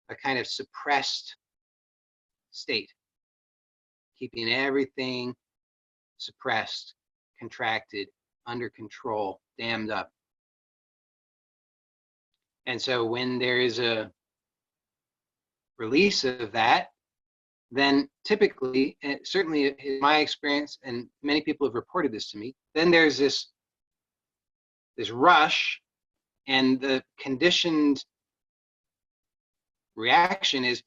Speaker 1: a kind of suppressed state, keeping everything suppressed, contracted, under control, dammed up. And so when there is a release of that, then typically, and certainly in my experience, and many people have reported this to me, then there's this this rush, and the conditioned reaction is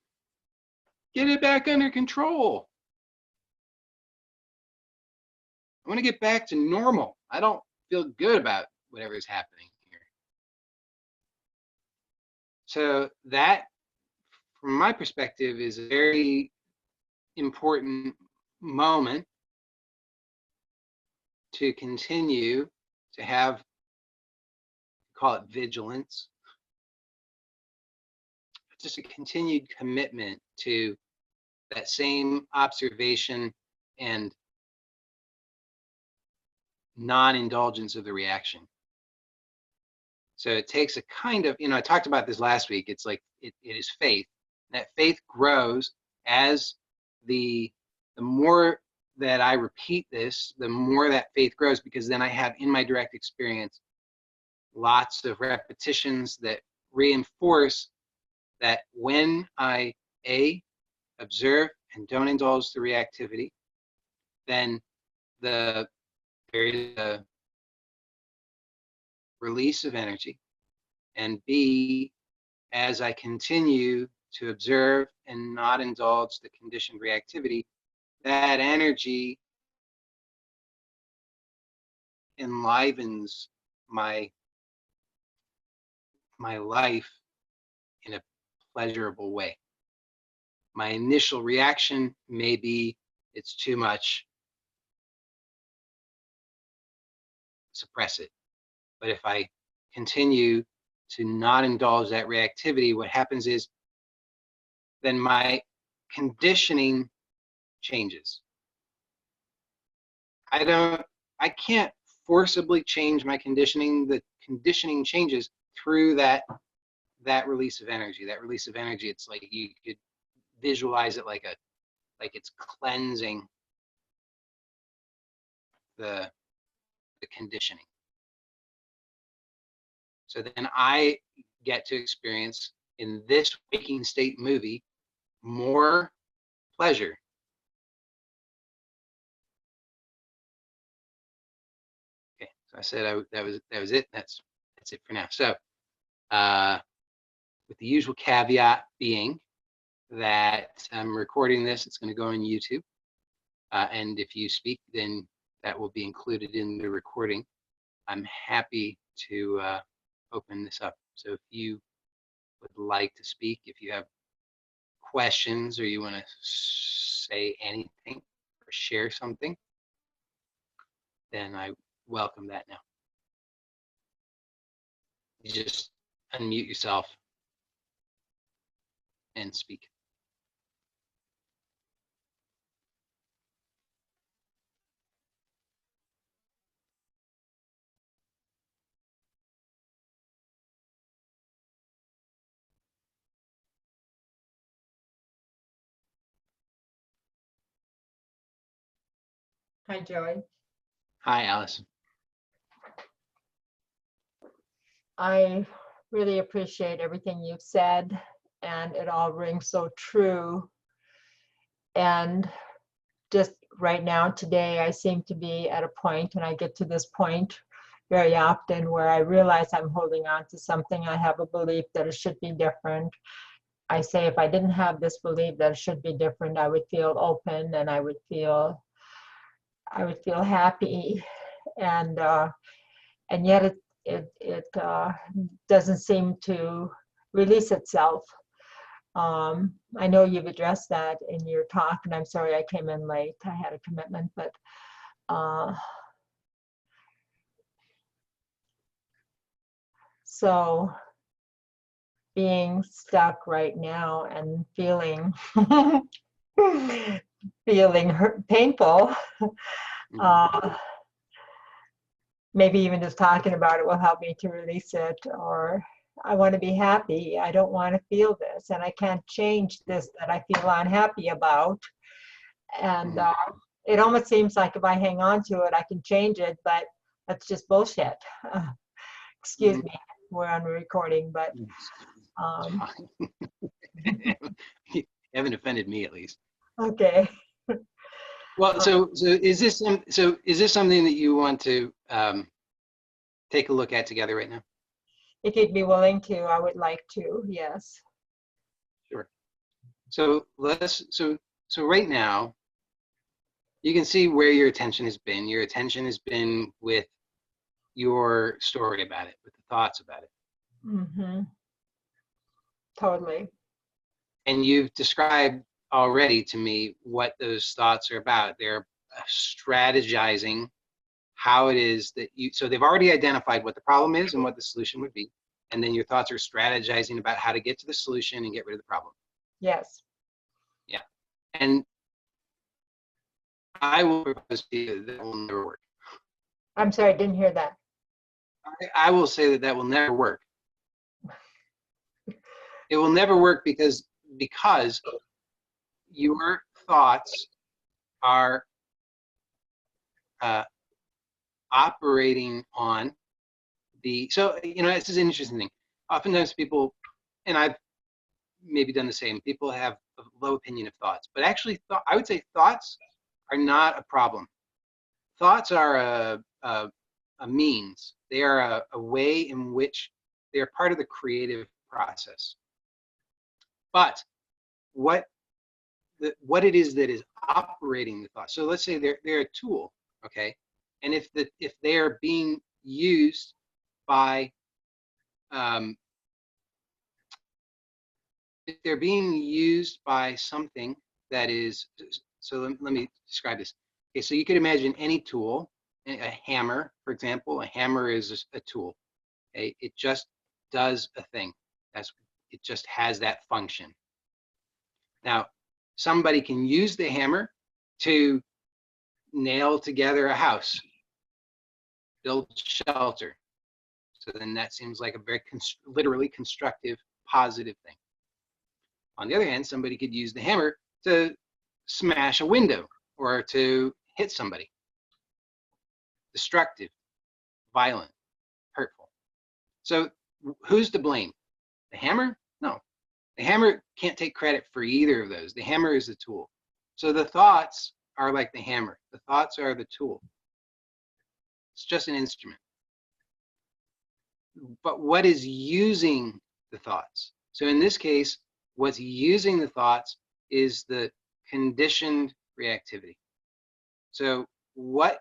Speaker 1: get it back under control. I want to get back to normal. I don't feel good about whatever is happening here. So that, from my perspective, is a very important moment to continue to have, call it vigilance, just a continued commitment to that same observation and non-indulgence of the reaction. So it takes a kind of, I talked about this last week. It's like it is faith. That faith grows as the more that I repeat this, the more that faith grows, because then I have in my direct experience lots of repetitions that reinforce that when I observe and don't indulge the reactivity, then there is a release of energy, and B, as I continue to observe and not indulge the conditioned reactivity, that energy enlivens my life in a pleasurable way. My initial reaction may be it's too much, suppress it. But if I continue to not indulge that reactivity, what happens is then my conditioning changes. I can't forcibly change my conditioning. The conditioning changes through that release of energy. That release of energy, it's like you could visualize it like it's cleansing the conditioning. So then I get to experience in this waking state movie more pleasure. Okay, so I said that was it. That's it for now. So with the usual caveat being that I'm recording this, it's going to go on YouTube, and if you speak, then that will be included in the recording. I'm happy to open this up. So if you would like to speak, if you have questions or you want to say anything or share something, then I welcome that now. You just unmute yourself and speak.
Speaker 2: Hi, Joey.
Speaker 1: Hi, Allison.
Speaker 2: I really appreciate everything you've said, and it all rings so true. And just right now, today, I seem to be at a point, and I get to this point very often, where I realize I'm holding on to something. I have a belief that it should be different. I say if I didn't have this belief that it should be different, I would feel open, and I would feel happy, and yet it doesn't seem to release itself. I know you've addressed that in your talk, and I'm sorry I came in late. I had a commitment, but so being stuck right now and feeling painful, maybe even just talking about it will help me to release it. Or I want to be happy. I don't want to feel this, and I can't change this that I feel unhappy about. And it almost seems like if I hang on to it, I can change it, but that's just bullshit. Excuse me, we're on recording, but
Speaker 1: you haven't offended me, at least.
Speaker 2: Okay.
Speaker 1: Well, so is this something that you want to take a look at together right now?
Speaker 2: If you'd be willing to, I would like to, yes.
Speaker 1: Sure. So so right now, you can see where your attention has been. Your attention has been with your story about it, with the thoughts about it.
Speaker 2: Mm-hmm. Totally.
Speaker 1: And you've described already to me what those thoughts are about. They're strategizing how it is that you, so they've already identified what the problem is and what the solution would be. And then your thoughts are strategizing about how to get to the solution and get rid of the problem.
Speaker 2: Yes.
Speaker 1: Yeah. And I will propose to you that will never work.
Speaker 2: I'm sorry, I didn't hear that.
Speaker 1: I will say that that will never work. It will never work because your thoughts are operating on the, so, this is an interesting thing. Oftentimes people, and I've maybe done the same, people have a low opinion of thoughts, but actually I would say thoughts are not a problem. Thoughts are a means. They are a way in which they are part of the creative process. But what it is that is operating the thought. So let's say they're a tool, okay? And if they are being used by if they're being used by something that is, so let me describe this. Okay, so you could imagine any tool, a hammer, for example. A hammer is a tool. Okay, it just does a thing. It just has that function. Now, somebody can use the hammer to nail together a house, build shelter. So then that seems like a very literally constructive, positive thing. On the other hand, somebody could use the hammer to smash a window or to hit somebody. Destructive, violent, hurtful. So who's to blame? The hammer? No. The hammer can't take credit for either of those. The hammer is the tool. So the thoughts are like the hammer. The thoughts are the tool. It's just an instrument. But what is using the thoughts? So in this case, what's using the thoughts is the conditioned reactivity. So what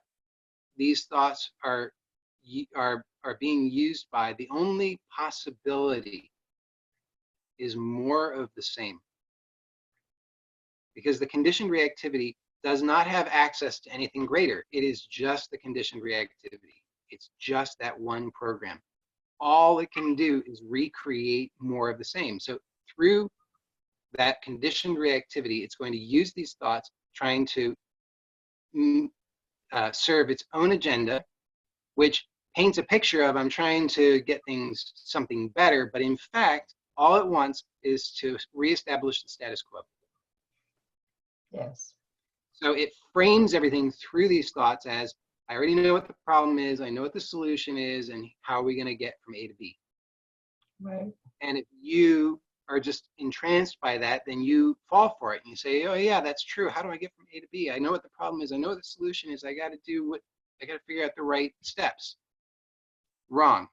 Speaker 1: these thoughts are being used by, the only possibility is more of the same. Because the conditioned reactivity does not have access to anything greater. It is just the conditioned reactivity. It's just that one program. All it can do is recreate more of the same. So through that conditioned reactivity, it's going to use these thoughts trying to serve its own agenda, which paints a picture of I'm trying to get something better, but in fact, all it wants is to reestablish the status quo.
Speaker 2: Yes.
Speaker 1: So it frames everything through these thoughts as, I already know what the problem is, I know what the solution is, and how are we going to get from A to B.
Speaker 2: Right.
Speaker 1: And if you are just entranced by that, then you fall for it and you say, oh yeah, that's true. How do I get from A to B? I know what the problem is. I know what the solution is. I got to figure out the right steps. Wrong.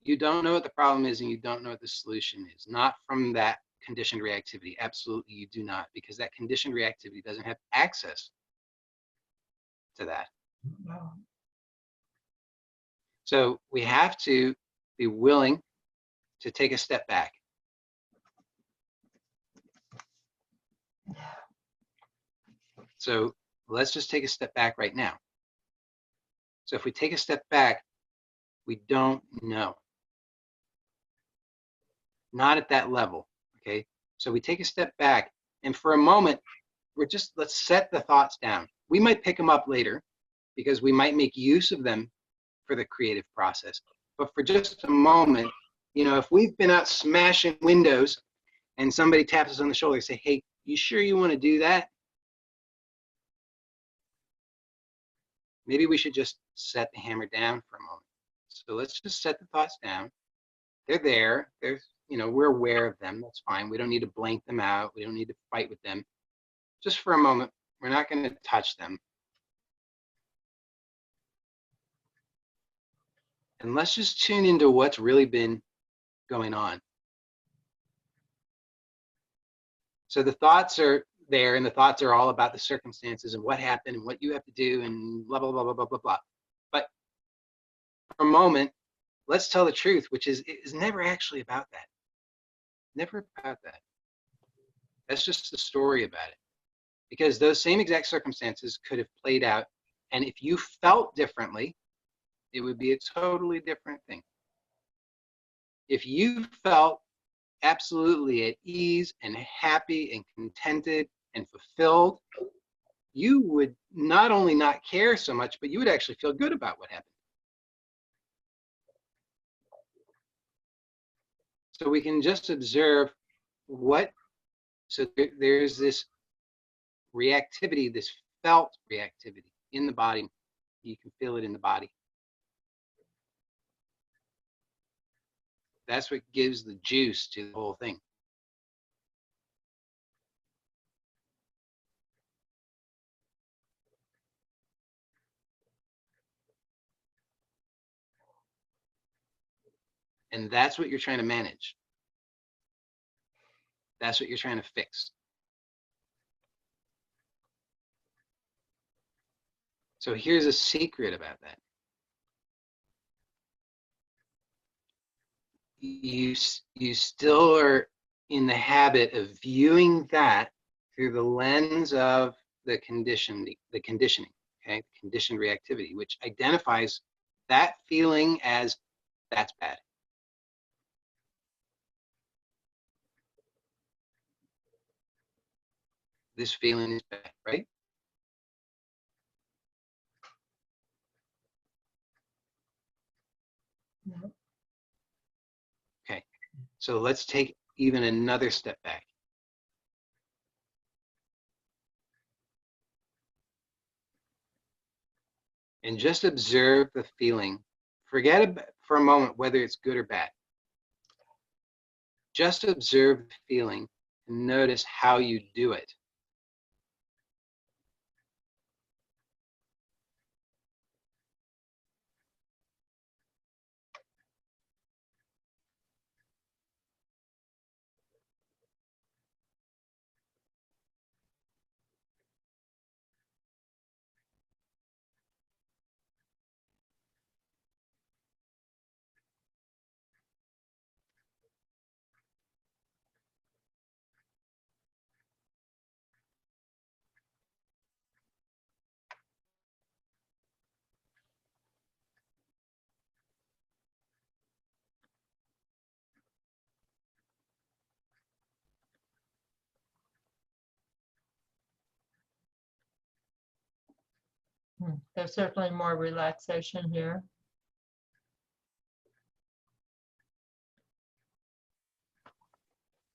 Speaker 1: You don't know what the problem is and you don't know what the solution is. Not from that conditioned reactivity. Absolutely, you do not, because that conditioned reactivity doesn't have access to that.
Speaker 2: Wow.
Speaker 1: So we have to be willing to take a step back. So let's just take a step back right now. So if we take a step back, we don't know. Not at that level, okay? So we take a step back, and for a moment, let's set the thoughts down. We might pick them up later because we might make use of them for the creative process. But for just a moment, if we've been out smashing windows and somebody taps us on the shoulder and say, hey, you sure you want to do that? Maybe we should just set the hammer down for a moment. So let's just set the thoughts down. They're there. We're aware of them. That's fine. We don't need to blank them out. We don't need to fight with them. Just for a moment, we're not going to touch them. And let's just tune into what's really been going on. So the thoughts are there, and the thoughts are all about the circumstances and what happened and what you have to do and blah, blah, blah, blah, blah, blah, blah. But for a moment, let's tell the truth, which is, it is never actually about that. Never about that. That's just the story about it. Because those same exact circumstances could have played out, and if you felt differently, it would be a totally different thing. If you felt absolutely at ease and happy and contented and fulfilled, you would not only not care so much, but you would actually feel good about what happened. So we can just observe so there's this reactivity, this felt reactivity in the body. You can feel it in the body. That's what gives the juice to the whole thing. And that's what you're trying to manage. That's what you're trying to fix. So here's a secret about that. You still are in the habit of viewing that through the lens of the conditioning, okay? Conditioned reactivity, which identifies that feeling as that's bad. This feeling is bad, right?
Speaker 2: Yeah.
Speaker 1: Okay, so let's take even another step back. And just observe the feeling. Forget for a moment whether it's good or bad. Just observe the feeling and notice how you do it.
Speaker 2: There's certainly more relaxation here.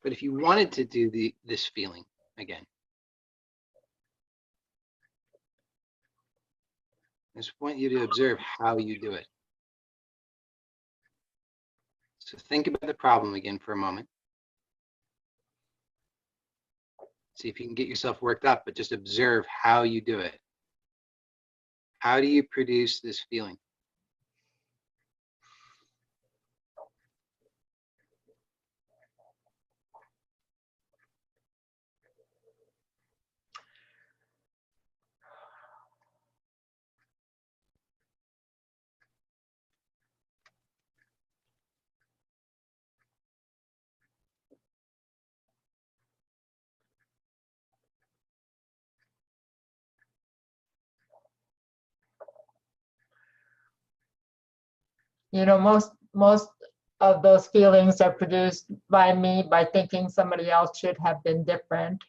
Speaker 1: But if you wanted to do this feeling again, I just want you to observe how you do it. So think about the problem again for a moment. See if you can get yourself worked up, but just observe how you do it. How do you produce this feeling?
Speaker 2: You know, most of those feelings are produced by me by thinking somebody else should have been different.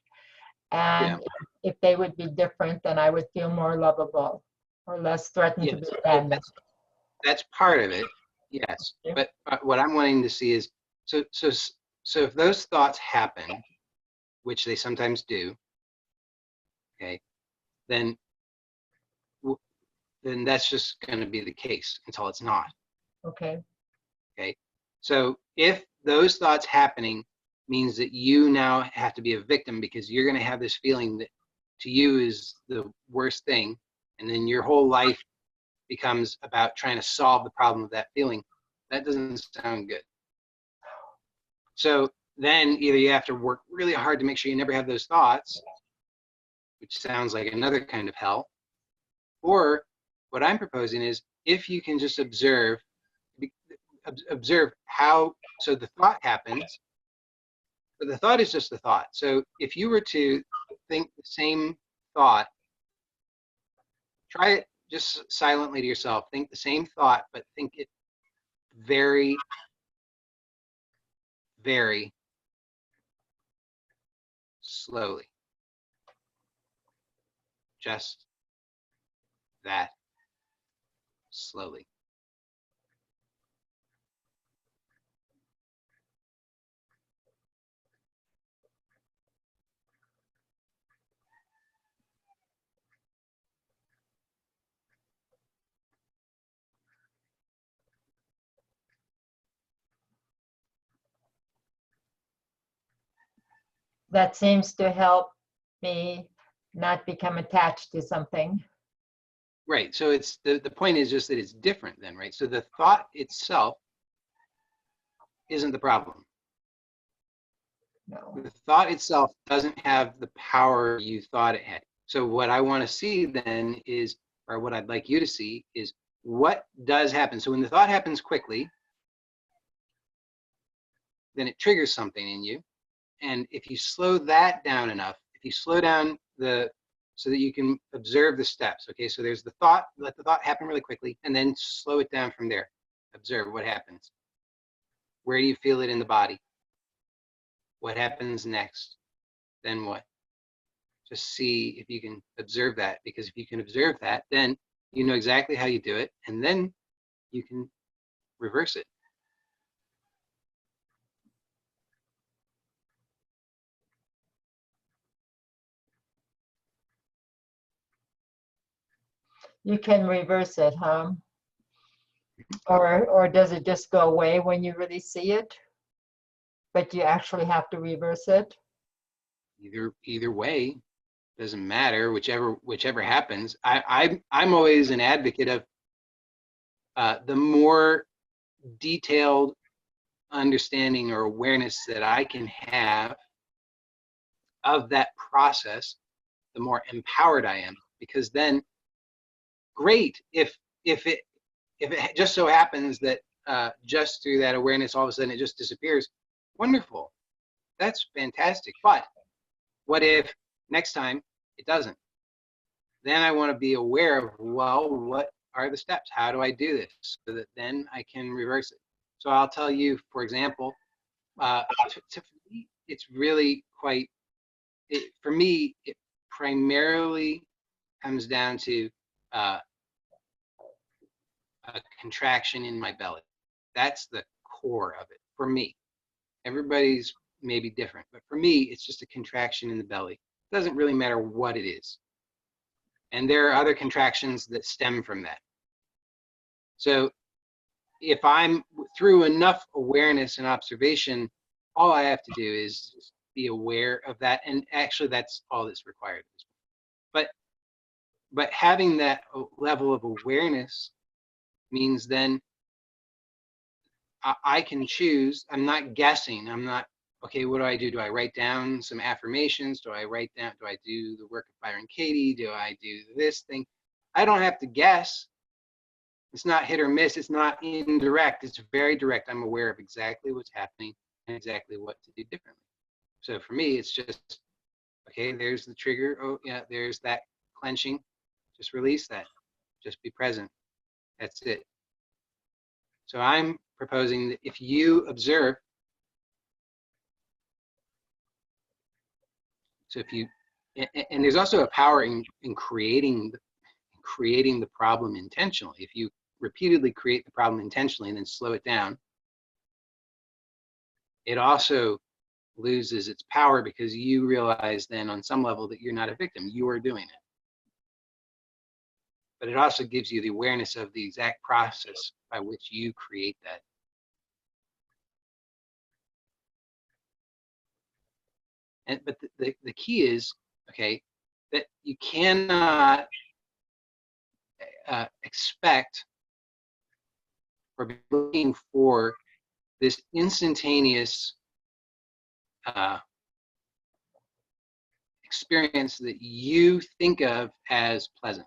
Speaker 2: And if they would be different, then I would feel more lovable or less threatened to be abandoned.
Speaker 1: That's part of it, yes. But what I'm wanting to see is, so if those thoughts happen, which they sometimes do, okay, then that's just going to be the case until it's not.
Speaker 2: Okay.
Speaker 1: Okay. So if those thoughts happening means that you now have to be a victim because you're going to have this feeling that to you is the worst thing, and then your whole life becomes about trying to solve the problem of that feeling, that doesn't sound good. So then either you have to work really hard to make sure you never have those thoughts, which sounds like another kind of hell, or what I'm proposing is if you can just observe how, so the thought happens, but the thought is just a thought. So if you were to think the same thought, try it just silently to yourself. Think the same thought, but think it very, very slowly. Just that slowly.
Speaker 2: That seems to help me not become attached to something.
Speaker 1: Right. So it's the point is just that it's different then, right? So the thought itself isn't the problem.
Speaker 2: No.
Speaker 1: The thought itself doesn't have the power you thought it had. So what I want to see then is, or what I'd like you to see is what does happen. So when the thought happens quickly, then it triggers something in you. And if you slow that down enough, if you slow down so that you can observe the steps, okay? So there's the thought, let the thought happen really quickly, and then slow it down from there. Observe what happens. Where do you feel it in the body? What happens next? Then what? Just see if you can observe that, because if you can observe that, then you know exactly how you do it, and then you can reverse it.
Speaker 2: You can reverse it, huh? Or does it just go away when you really see it? But you actually have to reverse it?
Speaker 1: Either way, doesn't matter. Whichever happens. I'm always an advocate of the more detailed understanding or awareness that I can have of that process, the more empowered I am. Because then, great, if it just so happens that just through that awareness, all of a sudden it just disappears, wonderful, that's fantastic. But what if next time it doesn't? Then I want to be aware of, well, what are the steps? How do I do this so that then I can reverse it? So I'll tell you, for example, for me, it's really quite, for me, it primarily comes down to a contraction in my belly. That's the core of it for me. Everybody's maybe different, but for me, it's just a contraction in the belly. It doesn't really matter what it is. And there are other contractions that stem from that. So if I'm through enough awareness and observation, all I have to do is just be aware of that. And actually, that's all that's required. But having that level of awareness means then I can choose. I'm not guessing. I'm not, okay, what do I do? Do I write down some affirmations? Do I do the work of Byron Katie? Do I do this thing? I don't have to guess. It's not hit or miss. It's not indirect. It's very direct. I'm aware of exactly what's happening and exactly what to do differently. So for me, it's just, okay, there's the trigger. Oh, yeah, there's that clenching. Just release that. Just be present. That's it. So I'm proposing that if you observe, so if you, and there's also a power in creating the problem intentionally. If you repeatedly create the problem intentionally and then slow it down, it also loses its power because you realize then on some level that you're not a victim, you are doing it. But it also gives you the awareness of the exact process by which you create that. And but the key is, okay, that you cannot, expect or be looking for this instantaneous experience that you think of as pleasant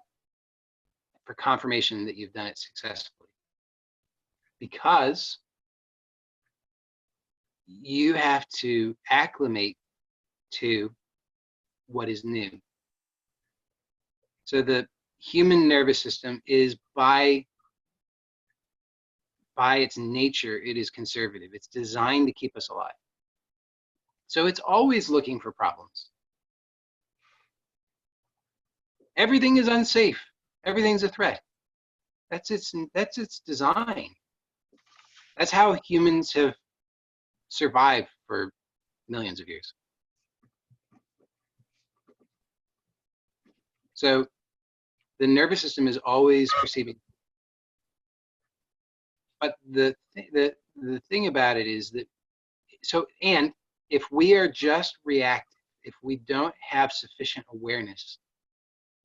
Speaker 1: for confirmation that you've done it successfully, because you have to acclimate to what is new. So the human nervous system is by its nature, it is conservative. It's designed to keep us alive. So it's always looking for problems. Everything is unsafe. Everything's a threat. That's its design. That's how humans have survived for millions of years. So the nervous system is always perceiving. But the thing about it is that, and if we are just reactive, if we don't have sufficient awareness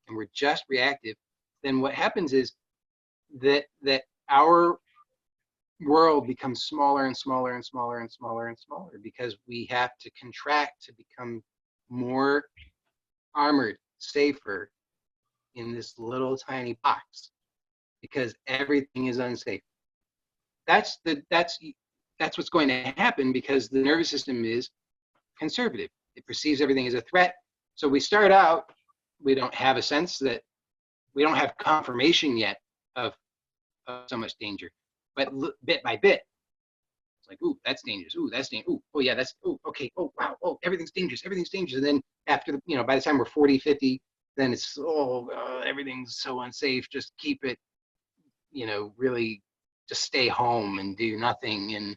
Speaker 1: and we're just reactive, then what happens is that our world becomes smaller and smaller and smaller and smaller and smaller, because we have to contract to become more armored, safer in this little tiny box, because everything is unsafe. That's what's going to happen, because the nervous system is conservative. It perceives everything as a threat. So we start out, we don't have a sense that, we don't have confirmation yet of so much danger. But bit by bit, it's like, ooh, that's dangerous. Ooh, that's dangerous. Ooh, oh yeah, that's, ooh, okay. Oh, wow. Oh, everything's dangerous. Everything's dangerous. And then after the, by the time we're 40, 50, then it's, everything's so unsafe. Just keep it, really just stay home and do nothing and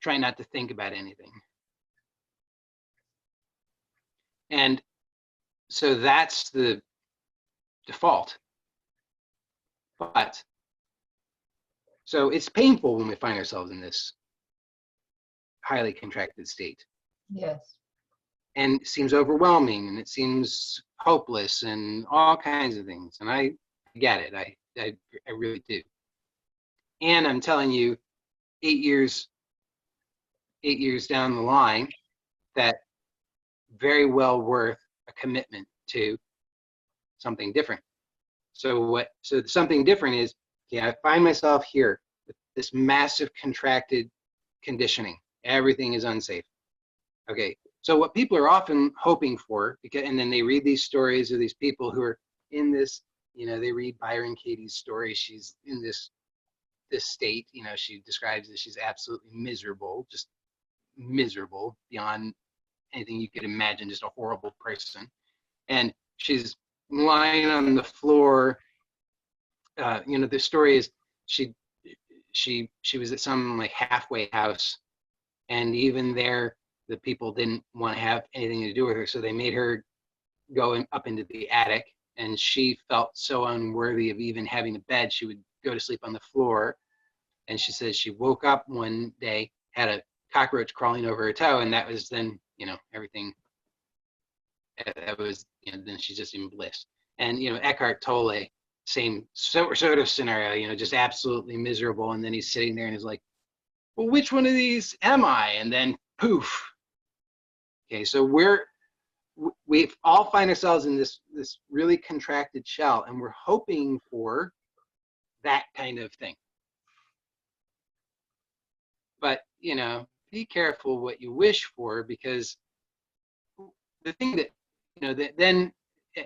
Speaker 1: try not to think about anything. And so that's the default. But so it's painful when we find ourselves in this highly contracted state.
Speaker 2: Yes.
Speaker 1: And it seems overwhelming, and it seems hopeless, and all kinds of things. And I get it. I really do. And I'm telling you, 8 years down the line, that very well worth a commitment to something different. So something different is, okay, I find myself here with this massive contracted conditioning. Everything is unsafe. Okay, so what people are often hoping for, and then they read these stories of these people who are in this, they read Byron Katie's story. She's in this state, she describes that she's absolutely miserable, just miserable beyond anything you could imagine, just a horrible person. And she's lying on the floor. The story is she was at some like halfway house, and even there the people didn't want to have anything to do with her, so they made her go up into the attic, and she felt so unworthy of even having a bed, she would go to sleep on the floor. And she says she woke up one day, had a cockroach crawling over her toe, and that was then, everything, that was, then she's just in bliss. And, Eckhart Tolle, same sort of scenario, just absolutely miserable. And then he's sitting there and he's like, well, which one of these am I? And then poof. Okay, so we all find ourselves in this really contracted shell, and we're hoping for that kind of thing. But, be careful what you wish for, because the thing that, that then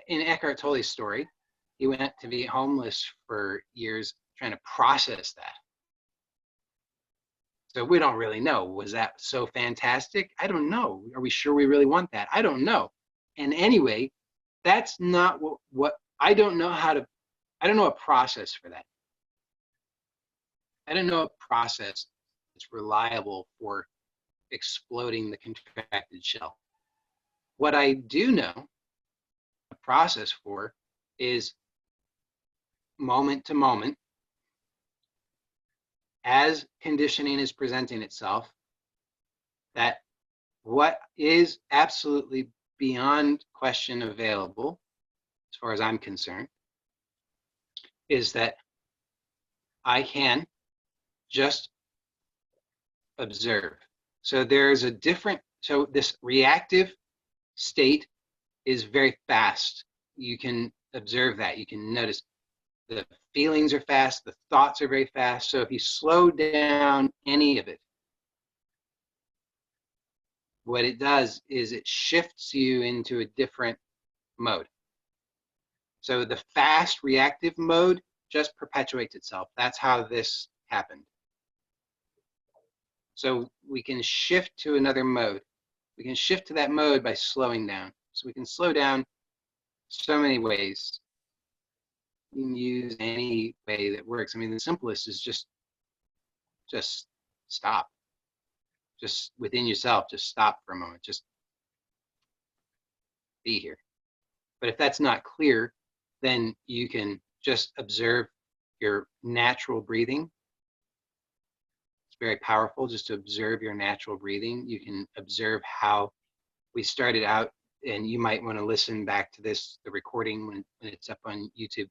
Speaker 1: in Eckhart Tolle's story, he went to be homeless for years trying to process that. So we don't really know. Was that so fantastic? I don't know. Are we sure we really want that? I don't know. And anyway, that's not what I don't know I don't know a process for that. I don't know a process that's reliable for exploding the contracted shell. What I do know a process for is moment to moment, as conditioning is presenting itself, that what is absolutely beyond question available, as far as I'm concerned, is that I can just observe. So there's a different, so this reactive state is very fast. You can observe that. You can notice the feelings are fast, the thoughts are very fast. So if you slow down any of it, what it does is it shifts you into a different mode. So the fast reactive mode just perpetuates itself. That's how this happened. So we can shift to another mode. We can shift to that mode by slowing down. So we can slow down so many ways. You can use any way that works. I mean, the simplest is just stop. Just within yourself, just stop for a moment. Just be here. But if that's not clear, then you can just observe your natural breathing. It's very powerful just to observe your natural breathing. You can observe how we started out, and you might want to listen back to this, the recording when it's up on YouTube,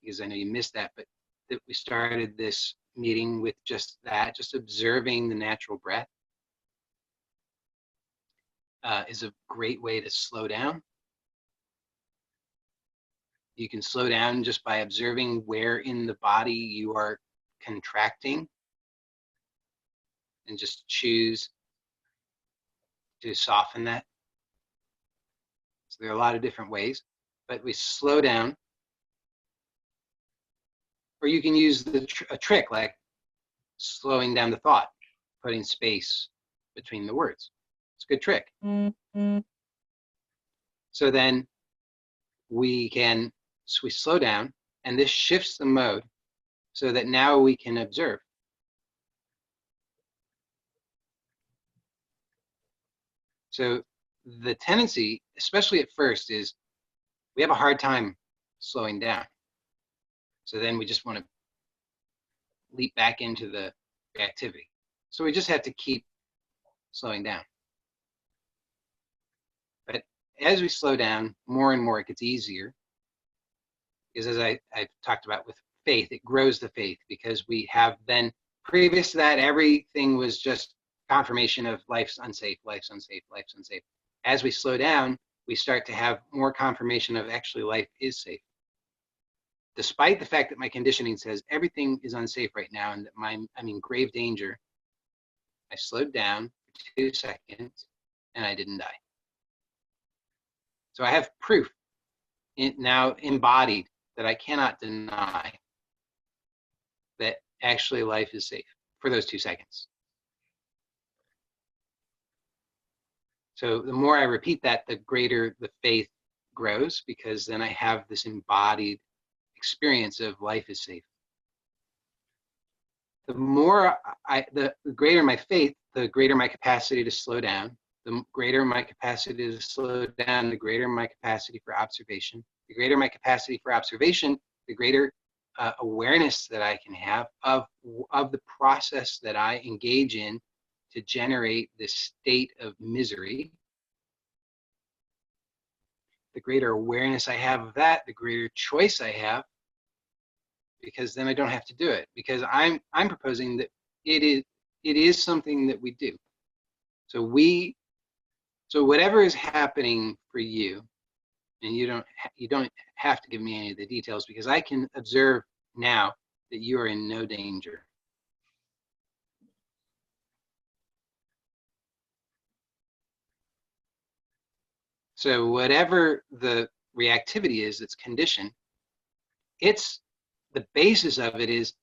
Speaker 1: because I know you missed that, but that we started this meeting with just that, just observing the natural breath is a great way to slow down. You can slow down just by observing where in the body you are contracting, and just choose to soften that. So there are a lot of different ways, but we slow down. Or you can use a trick like slowing down the thought, putting space between the words. It's a good trick. Mm-hmm. So then we slow down, and this shifts the mode so that now we can observe. So the tendency, especially at first, is we have a hard time slowing down. So then we just want to leap back into the reactivity. So we just have to keep slowing down. But as we slow down more and more, it gets easier. Because as I've talked about with faith, it grows the faith, because we have then, previous to that, everything was just confirmation of life's unsafe, life's unsafe, life's unsafe. As we slow down, we start to have more confirmation of actually life is safe. Despite the fact that my conditioning says everything is unsafe right now and that I'm in grave danger, I slowed down for 2 seconds and I didn't die. So I have proof now embodied that I cannot deny that actually life is safe for those 2 seconds. So the more I repeat that, the greater the faith grows, because then I have this embodied experience of life is safe. The greater my faith, the greater my capacity to slow down. The greater my capacity to slow down, the greater my capacity for observation. The greater my capacity for observation, the greater awareness that I can have of the process that I engage in to generate this state of misery. The greater awareness I have of that, the greater choice I have, because then I don't have to do it, because I'm proposing that it is something that we do. So whatever is happening for you, and you don't have to give me any of the details, because I can observe now that you are in no danger. So whatever the reactivity is that's conditioned, it's the basis of it is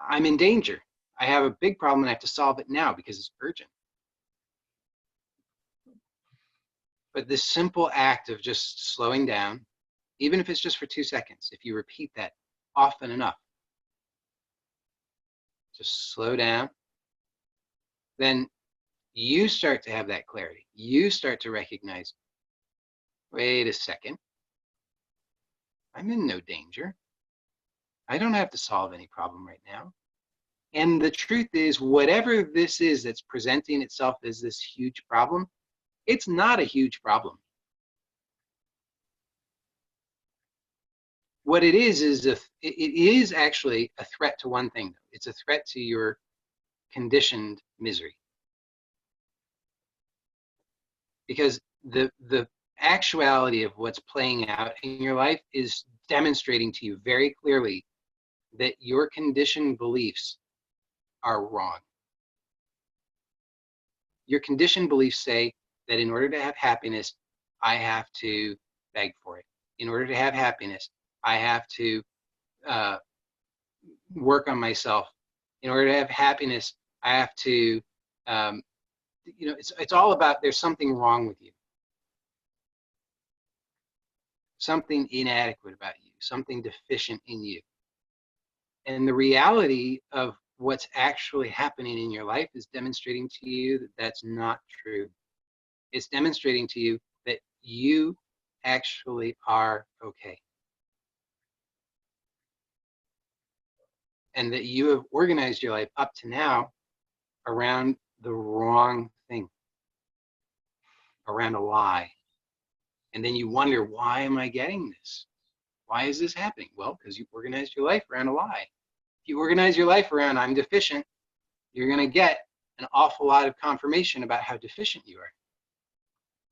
Speaker 1: I'm in danger. I have a big problem and I have to solve it now because it's urgent. But this simple act of just slowing down, even if it's just for 2 seconds, if you repeat that often enough, just slow down, then you start to have that clarity. You start to recognize, wait a second, I'm in no danger. I don't have to solve any problem right now. And the truth is, whatever this is that's presenting itself as this huge problem, it's not a huge problem. what it is it is actually a threat to one thing. It's a threat to your conditioned misery. Because the actuality of what's playing out in your life is demonstrating to you very clearly that your conditioned beliefs are wrong. Your conditioned beliefs say that in order to have happiness, I have to beg for it. In order to have happiness, I have to work on myself. In order to have happiness, I have to, it's all about there's something wrong with you. Something inadequate about you, something deficient in you. And the reality of what's actually happening in your life is demonstrating to you that that's not true. It's demonstrating to you that you actually are okay. And that you have organized your life up to now around the wrong thing, around a lie. And then you wonder, why am I getting this? Why is this happening? Well, because you organized your life around a lie. If you organize your life around I'm deficient, you're going to get an awful lot of confirmation about how deficient you are.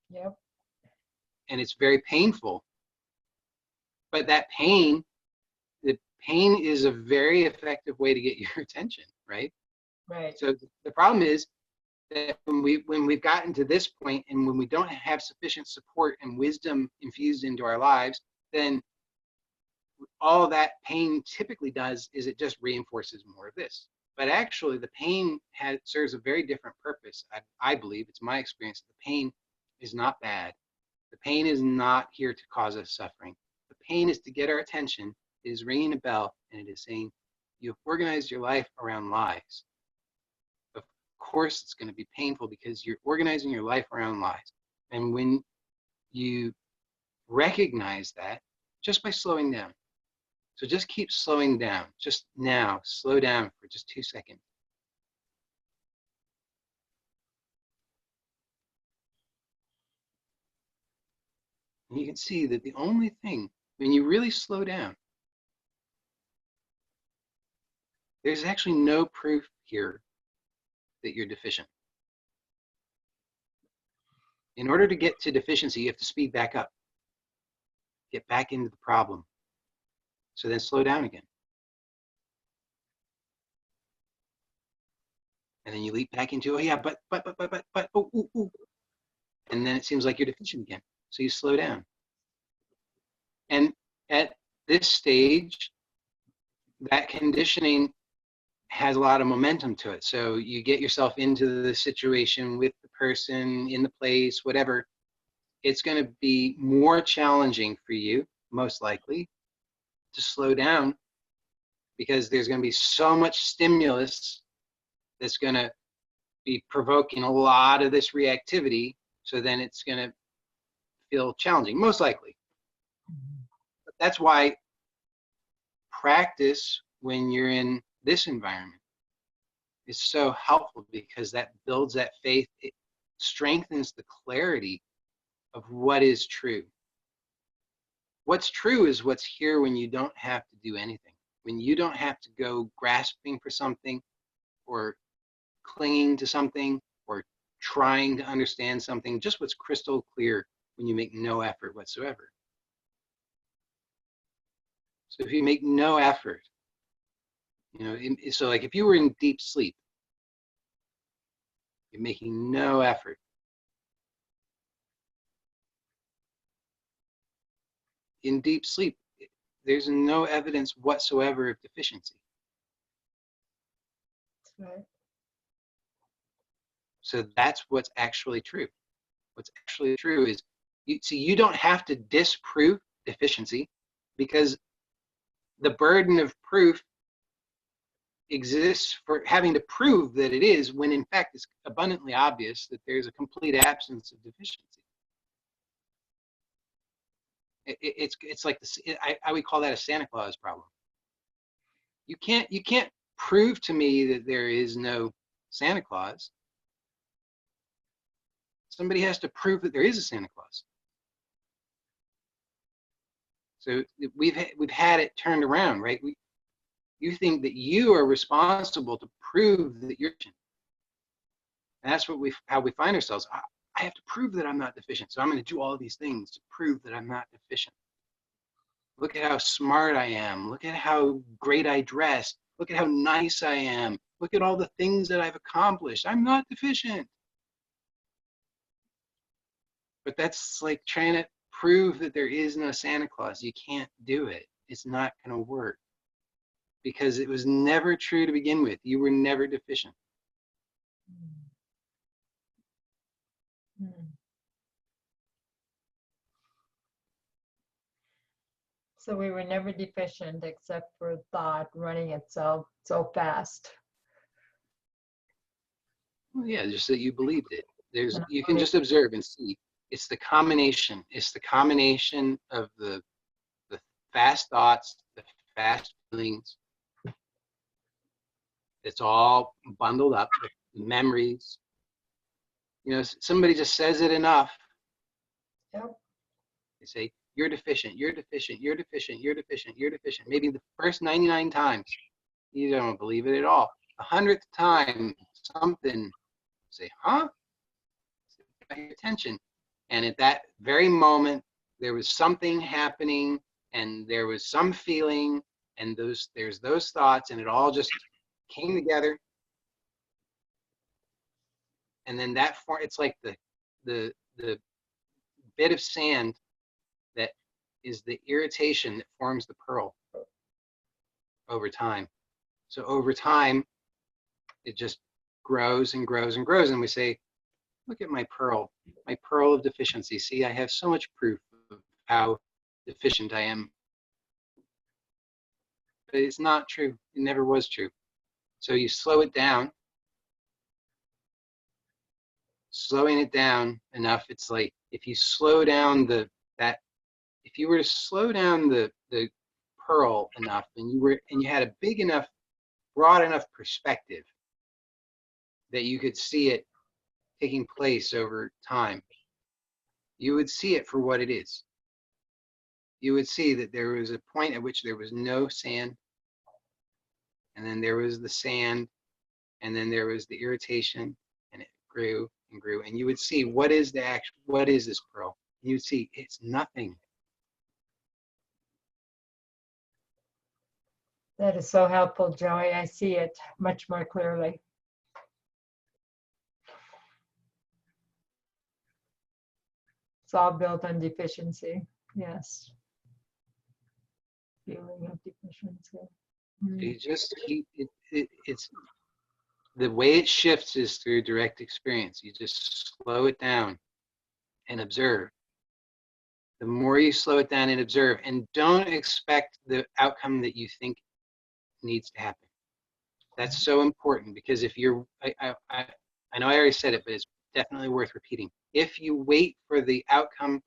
Speaker 2: Yep.
Speaker 1: And it's very painful. But that pain, the pain is a very effective way to get your attention, right?
Speaker 2: Right.
Speaker 1: So the problem is that when we've gotten to this point and when we don't have sufficient support and wisdom infused into our lives, then all that pain typically does is it just reinforces more of this. But actually, the pain serves a very different purpose. I believe, it's my experience, the pain is not bad. The pain is not here to cause us suffering. The pain is to get our attention. It is ringing a bell, and it is saying, you've organized your life around lies. Of course, it's going to be painful because you're organizing your life around lies. And when you recognize that, just by slowing down, so just keep slowing down. Just now, slow down for just 2 seconds. And you can see that the only thing, when you really slow down, there's actually no proof here that you're deficient. In order to get to deficiency, you have to speed back up. Get back into the problem. So then slow down again. And then you leap back into, oh yeah, but, oh, ooh, ooh. And then it seems like you're deficient again. So you slow down. And at this stage, that conditioning has a lot of momentum to it. So you get yourself into the situation with the person, in the place, whatever. It's going to be more challenging for you, most likely, to slow down because there's going to be so much stimulus that's going to be provoking a lot of this reactivity. So then it's going to feel challenging, most likely. But that's why practice when you're in this environment is so helpful, because that builds that faith. It strengthens the clarity of what is true. What's true is what's here when you don't have to do anything, when you don't have to go grasping for something or clinging to something or trying to understand something, just what's crystal clear when you make no effort whatsoever. So if you make no effort, so like if you were in deep sleep, you're making no effort. In deep sleep, there's no evidence whatsoever of deficiency.
Speaker 2: Right.
Speaker 1: So that's what's actually true. What's actually true is, you don't have to disprove deficiency, because the burden of proof exists for having to prove that it is, when in fact it's abundantly obvious that there's a complete absence of deficiency. It's like this. I would call that a Santa Claus problem. You can't prove to me that there is no Santa Claus. Somebody has to prove that there is a Santa Claus. So we've had it turned around, right? You think that you are responsible to prove that you're deficient. And that's how we find ourselves. I have to prove that I'm not deficient. So I'm going to do all these things to prove that I'm not deficient. Look at how smart I am. Look at how great I dress. Look at how nice I am. Look at all the things that I've accomplished. I'm not deficient. But that's like trying to prove that there is no Santa Claus. You can't do it. It's not going to work because it was never true to begin with. You were never deficient.
Speaker 2: So we were never deficient except for thought running itself so fast.
Speaker 1: Well, yeah, just that you believed it.
Speaker 2: And
Speaker 1: You can just observe and see. It's the combination. It's the combination of the fast thoughts, the fast feelings. It's all bundled up with memories. You know, somebody just says it enough.
Speaker 2: Yep.
Speaker 1: They say, you're deficient, you're deficient, you're deficient, you're deficient, you're deficient. Maybe the first 99 times, you don't believe it at all. The 100th time, something, say, huh? Pay attention. And at that very moment, there was something happening, and there was some feeling, and there's those thoughts, and it all just came together. And then it's like the bit of sand that is the irritation that forms the pearl over time. So over time, it just grows and grows and grows. And we say, look at my pearl of deficiency. See, I have so much proof of how deficient I am. But it's not true. It never was true. So you slow it down. Slowing it down enough, it's like if you slow down if you were to slow down the pearl enough, and you had a big enough, broad enough perspective that you could see it taking place over time, you would see it for what it is. You would see that there was a point at which there was no sand, and then there was the sand, and then there was the irritation, and it grew and grew, and you would see what is this pearl? And you would see it's nothing.
Speaker 2: That is so helpful, Joey. I see it much more clearly. It's all built on deficiency. Yes. Feeling of deficiency.
Speaker 1: You just keep it's the way it shifts is through direct experience. You just slow it down and observe. The more you slow it down and observe, and don't expect the outcome that you think needs to happen. That's so important, because if you're, I know I already said it, but it's definitely worth repeating. If you wait for the outcome,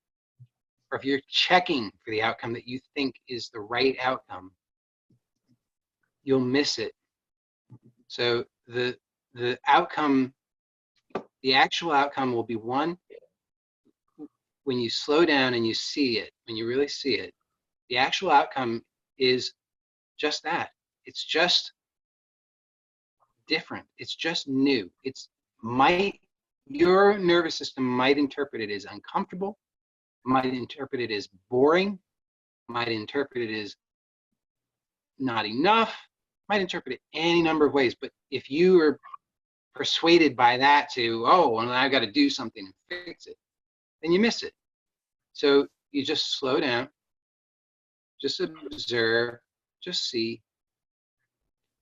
Speaker 1: or if you're checking for the outcome that you think is the right outcome, you'll miss it. So the outcome, the actual outcome will be one, when you slow down and you see it, when you really see it, the actual outcome is just that. It's just different. It's just new. Your nervous system might interpret it as uncomfortable, might interpret it as boring, might interpret it as not enough, might interpret it any number of ways. But if you are persuaded by that to, oh, well, I've got to do something and fix it, then you miss it. So you just slow down, just observe, just see.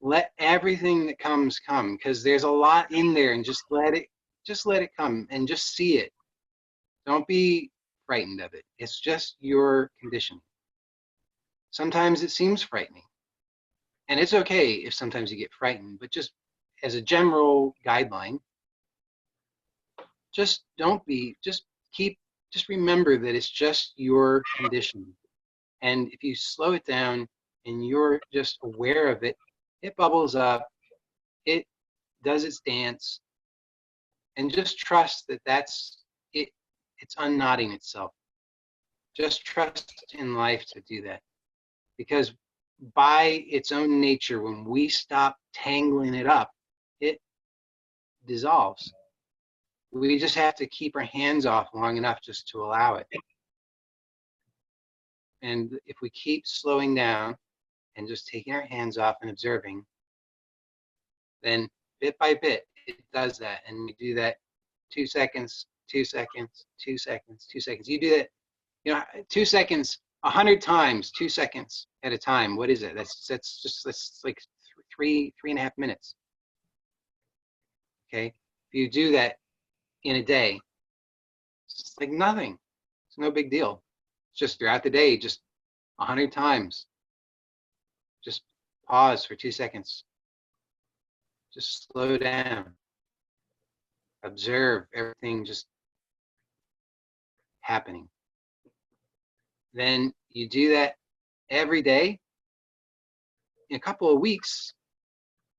Speaker 1: Let everything that comes come, because there's a lot in there, and just let it come and just see it. Don't be frightened of it. It's just your condition. Sometimes it seems frightening, and it's okay if sometimes you get frightened, but just as a general guideline, just remember that it's just your condition. And if you slow it down and you're just aware of it, it bubbles up, it does its dance, and just trust that that's it. It's unknotting itself. Just trust in life to do that. Because by its own nature, when we stop tangling it up, it dissolves. We just have to keep our hands off long enough just to allow it. And if we keep slowing down and just taking our hands off and observing, then bit by bit, it does that. And we do that 2 seconds, 2 seconds, 2 seconds, 2 seconds. You do that, 2 seconds, 100 times, 2 seconds at a time. What is it? That's like 3.5 minutes. Okay. If you do that in a day, it's like nothing. It's no big deal. It's just throughout the day, just 100 times. Just pause for 2 seconds. Just slow down. Observe everything just happening. Then you do that every day. In a couple of weeks,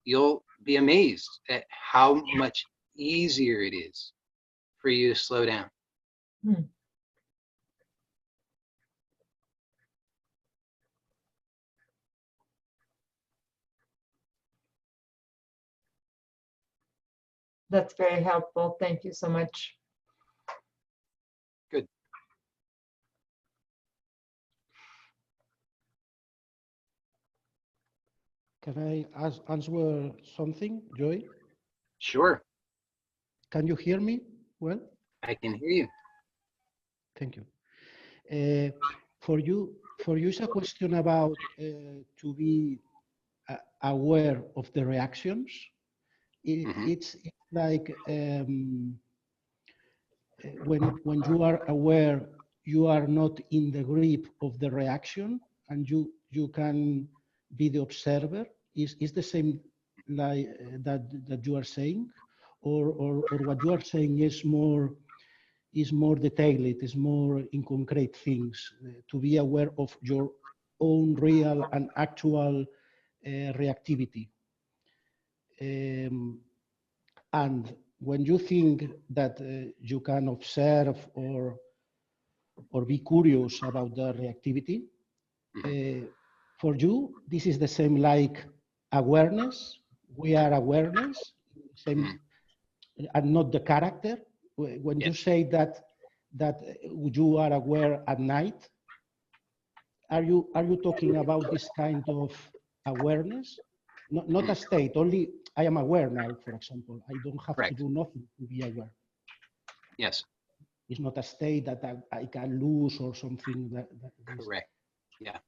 Speaker 1: you'll be amazed at how much easier it is for you to slow down.
Speaker 2: That's very helpful. Thank you so much.
Speaker 1: Good.
Speaker 3: Can I answer something, Joy?
Speaker 1: Sure.
Speaker 3: Can you hear me well?
Speaker 1: I can hear you.
Speaker 3: Thank you. For you, it's a question about to be aware of the reactions. It's like when you are aware, you are not in the grip of the reaction, and you can be the observer. Is the same like that you are saying, or what you are saying is more detailed, is more in concrete things, to be aware of your own real and actual reactivity. And when you think that you can observe or be curious about the reactivity, for you, this is the same like awareness. We are awareness, same, and not the character. When you say that you are aware at night, are you talking about this kind of awareness? Not a state, only I am aware now, for example. I don't have to do nothing to be aware.
Speaker 1: Yes.
Speaker 3: It's not a state that I can lose or something. That
Speaker 1: Correct. Yeah.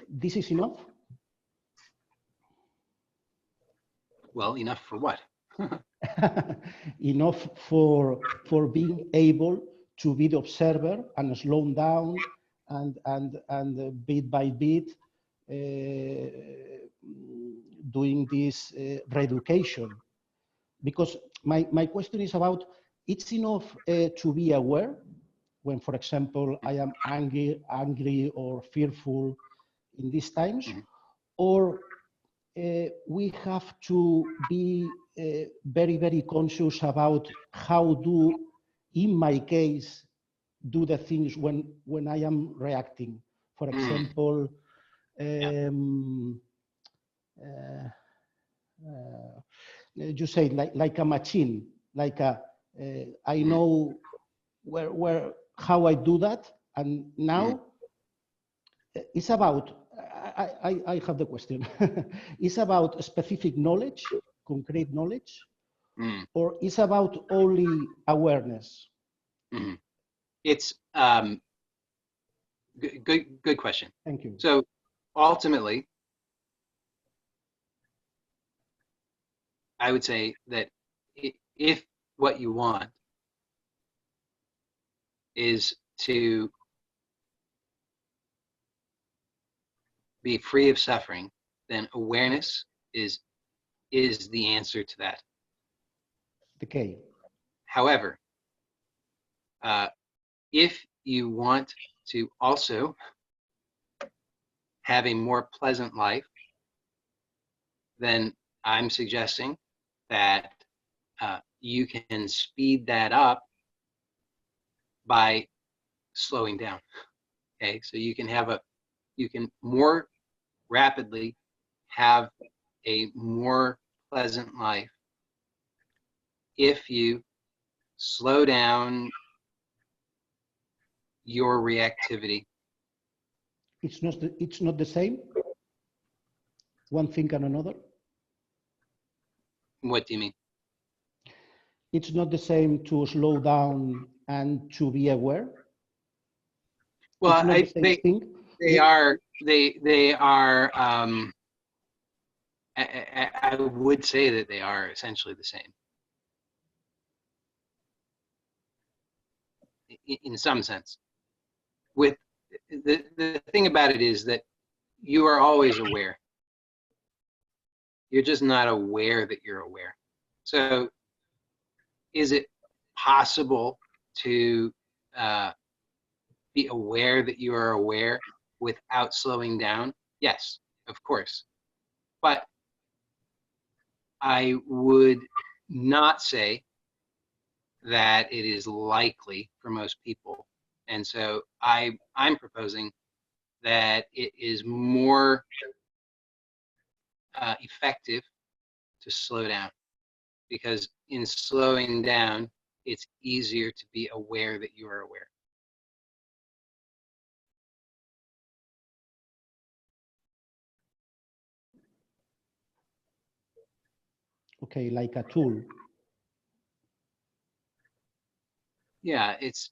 Speaker 3: This is enough?
Speaker 1: Well, enough for what?
Speaker 3: Enough for being able to be the observer and slow down and bit by bit doing this reeducation. Because my question is about, it's enough to be aware when, for example, I am angry or fearful in these times, or we have to be very, very conscious about how do, in my case, do the things when I am reacting. For example, you say like a machine, like I know where how I do that, and now it's about, I have the question. It's about specific knowledge, concrete knowledge, or it's about only awareness?
Speaker 1: It's good question.
Speaker 3: Thank you.
Speaker 1: So ultimately, I would say that if what you want is to be free of suffering, then awareness is the answer to that.
Speaker 3: Okay.
Speaker 1: However, if you want to also have a more pleasant life, then I'm suggesting that you can speed that up by slowing down. Okay, so you can more rapidly have a more pleasant life if you slow down your reactivity.
Speaker 3: It's not the same, one thing and another.
Speaker 1: What do you mean?
Speaker 3: It's not the same to slow down and to be aware.
Speaker 1: Well,
Speaker 3: it's not the same thing.
Speaker 1: they are. I would say that they are essentially the same. In some sense. With the thing about it is that you are always aware. You're just not aware that you're aware. So is it possible to be aware that you are aware without slowing down? Yes, of course. But I would not say that it is likely for most people. And so I'm proposing that it is more effective to slow down, because in slowing down, it's easier to be aware that you are aware.
Speaker 3: Okay, like a tool.
Speaker 1: Yeah, it's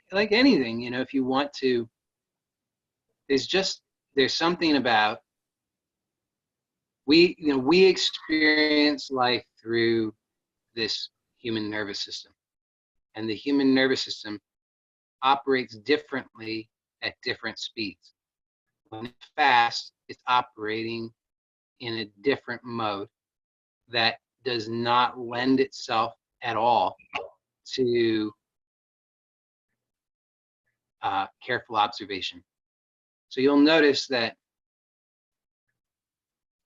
Speaker 1: like anything, you know, if you want to, there's something about, we experience life through this human nervous system, and the human nervous system operates differently at different speeds. When it's fast, it's operating in a different mode that does not lend itself at all to careful observation. So you'll notice that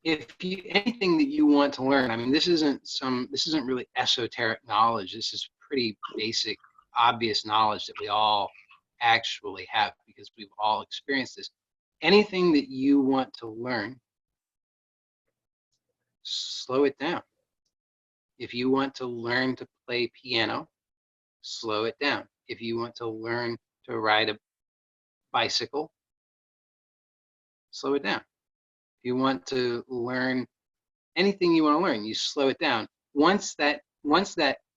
Speaker 1: if you, anything that you want to learn, I mean, this isn't really esoteric knowledge. This is pretty basic, obvious knowledge that we all actually have, because we've all experienced this. Anything that you want to learn, slow it down. If you want to learn to play piano, slow it down. If you want to learn to ride a bicycle, slow it down. If you want to learn anything you want to learn, you slow it down. Once that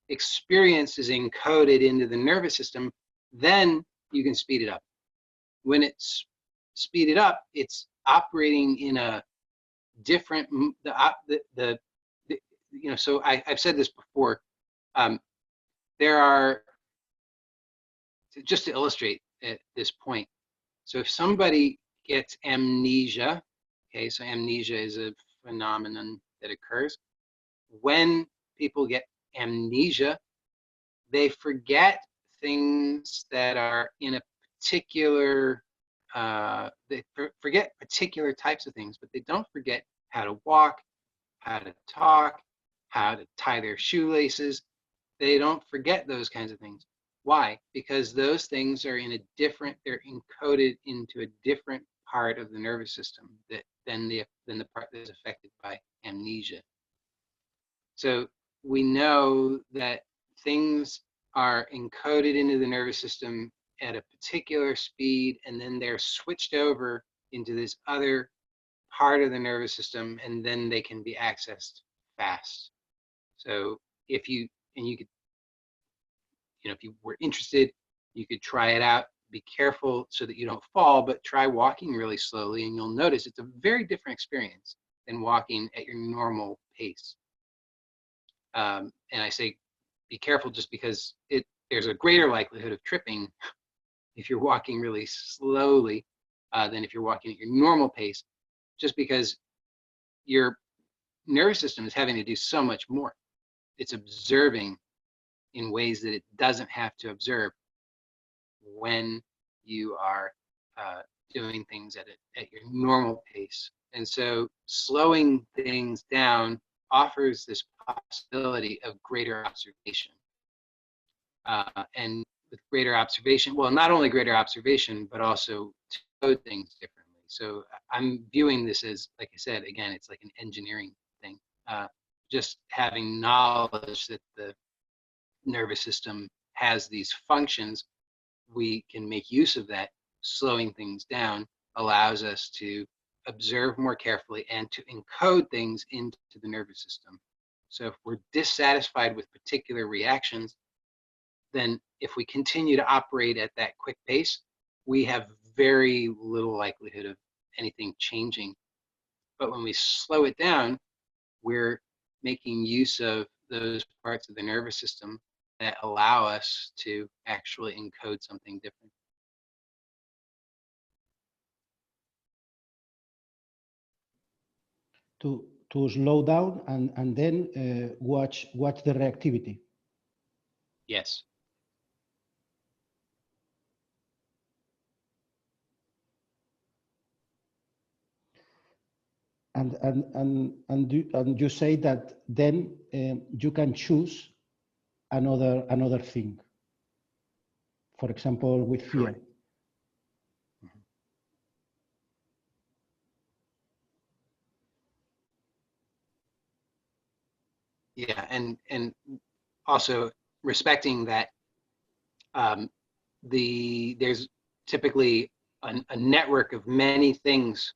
Speaker 1: experience is encoded into the nervous system, then you can speed it up. When it's speeded up, it's operating in a different, so I've said this before. There are, just to illustrate at this point, so if somebody gets amnesia, okay, so amnesia is a phenomenon that occurs. When people get amnesia, they forget things that are in a particular, they forget particular types of things, but they don't forget how to walk, how to talk, how to tie their shoelaces. They don't forget those kinds of things. Why? Because those things are in a different, they're encoded into a different part of the nervous system than the part that is affected by amnesia. So we know that things are encoded into the nervous system at a particular speed, and then they're switched over into this other part of the nervous system, and then they can be accessed fast. So if you could, if you were interested, you could try it out. Be careful so that you don't fall, but try walking really slowly, and you'll notice it's a very different experience than walking at your normal pace. And I say be careful just because there's a greater likelihood of tripping if you're walking really slowly than if you're walking at your normal pace, just because your nervous system is having to do so much more. It's observing in ways that it doesn't have to observe when you are doing things at your normal pace. And so slowing things down offers this possibility of greater observation. And with greater observation. Well, not only greater observation, but also to code things differently. So I'm viewing this as, like I said, again, it's like an engineering thing. Just having knowledge that the nervous system has these functions, we can make use of that. Slowing things down allows us to observe more carefully and to encode things into the nervous system. So if we're dissatisfied with particular reactions, then if we continue to operate at that quick pace, we have very little likelihood of anything changing. But when we slow it down, we're making use of those parts of the nervous system that allow us to actually encode something different.
Speaker 3: To slow down and then watch the reactivity.
Speaker 1: Yes.
Speaker 3: And you say that then you can choose another thing. For example, with fear.
Speaker 1: Correct. Yeah, and also respecting that there's typically a network of many things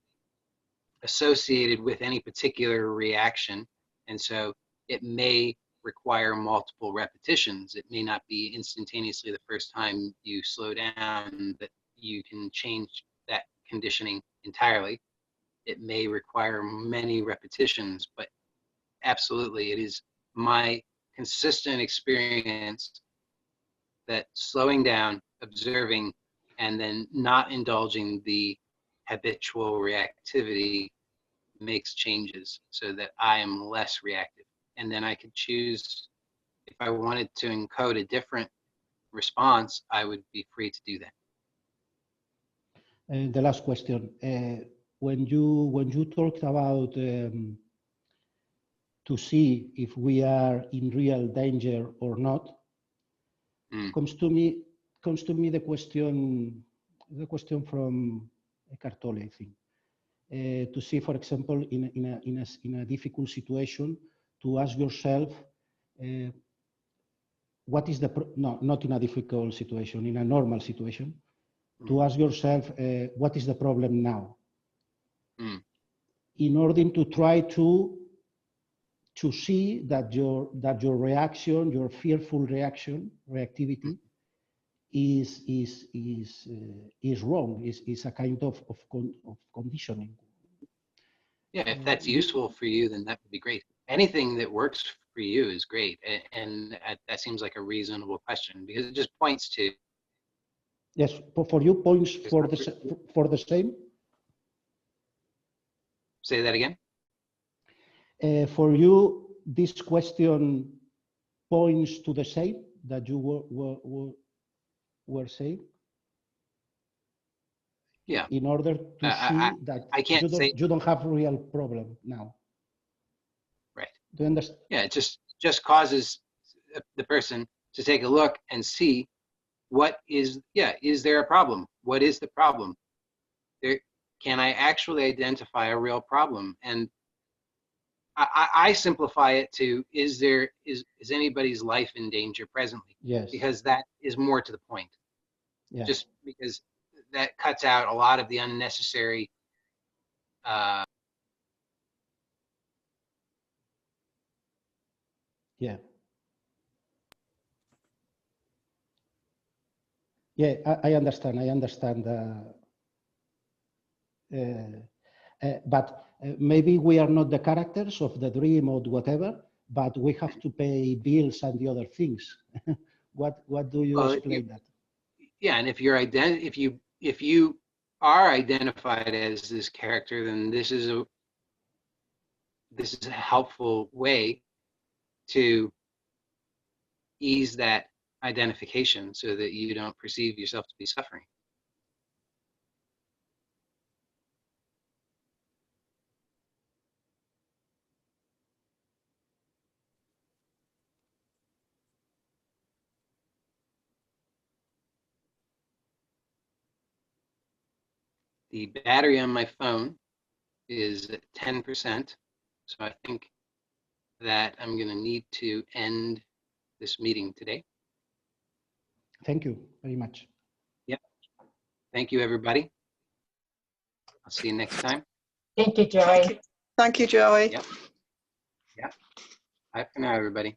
Speaker 1: associated with any particular reaction, and so it may require multiple repetitions. It may not be instantaneously the first time you slow down that you can change that conditioning entirely. It may require many repetitions, but absolutely, it is my consistent experience that slowing down, observing, and then not indulging the habitual reactivity makes changes so that I am less reactive. And then I could choose, if I wanted to encode a different response, I would be free to do that.
Speaker 3: And the last question, when you talked about to see if we are in real danger or not, comes to me the question from Eckhart Tolle, I think. To see, for example, in a difficult situation, to ask yourself, what is the not in a difficult situation, in a normal situation, to ask yourself, what is the problem now? In order to try to see that your reaction, your fearful reactivity, is wrong, is a kind of conditioning.
Speaker 1: Yeah, if that's useful for you, then that would be great. Anything that works for you is great, and that seems like a reasonable question because it just points to.
Speaker 3: Yes, for you, points for the same.
Speaker 1: Say that again.
Speaker 3: For you, this question points to the same that you were saying.
Speaker 1: Yeah.
Speaker 3: In order to see that
Speaker 1: I can't
Speaker 3: you don't have a real problem now.
Speaker 1: Right.
Speaker 3: Do you understand?
Speaker 1: Yeah, it just causes the person to take a look and see what is there a problem? What is the problem? Can I actually identify a real problem? And I simplify it to, is anybody's life in danger presently?
Speaker 3: Yes.
Speaker 1: Because that is more to the point.
Speaker 3: Yeah.
Speaker 1: Just because that cuts out a lot of the unnecessary
Speaker 3: yeah. Yeah, I understand. I understand. But maybe we are not the characters of the dream or whatever, but we have to pay bills and the other things. What do you explain that?
Speaker 1: Yeah, and if you are identified as this character, then this is a helpful way to ease that identification so that you don't perceive yourself to be suffering. the battery on my phone is at 10%. So I think that I'm going to need to end this meeting today.
Speaker 3: Thank you very much.
Speaker 1: Yep. Thank you, everybody. I'll see you next time.
Speaker 2: Thank you, Joey.
Speaker 4: Thank you, Joey.
Speaker 1: Yep. Yeah. Bye for now, everybody.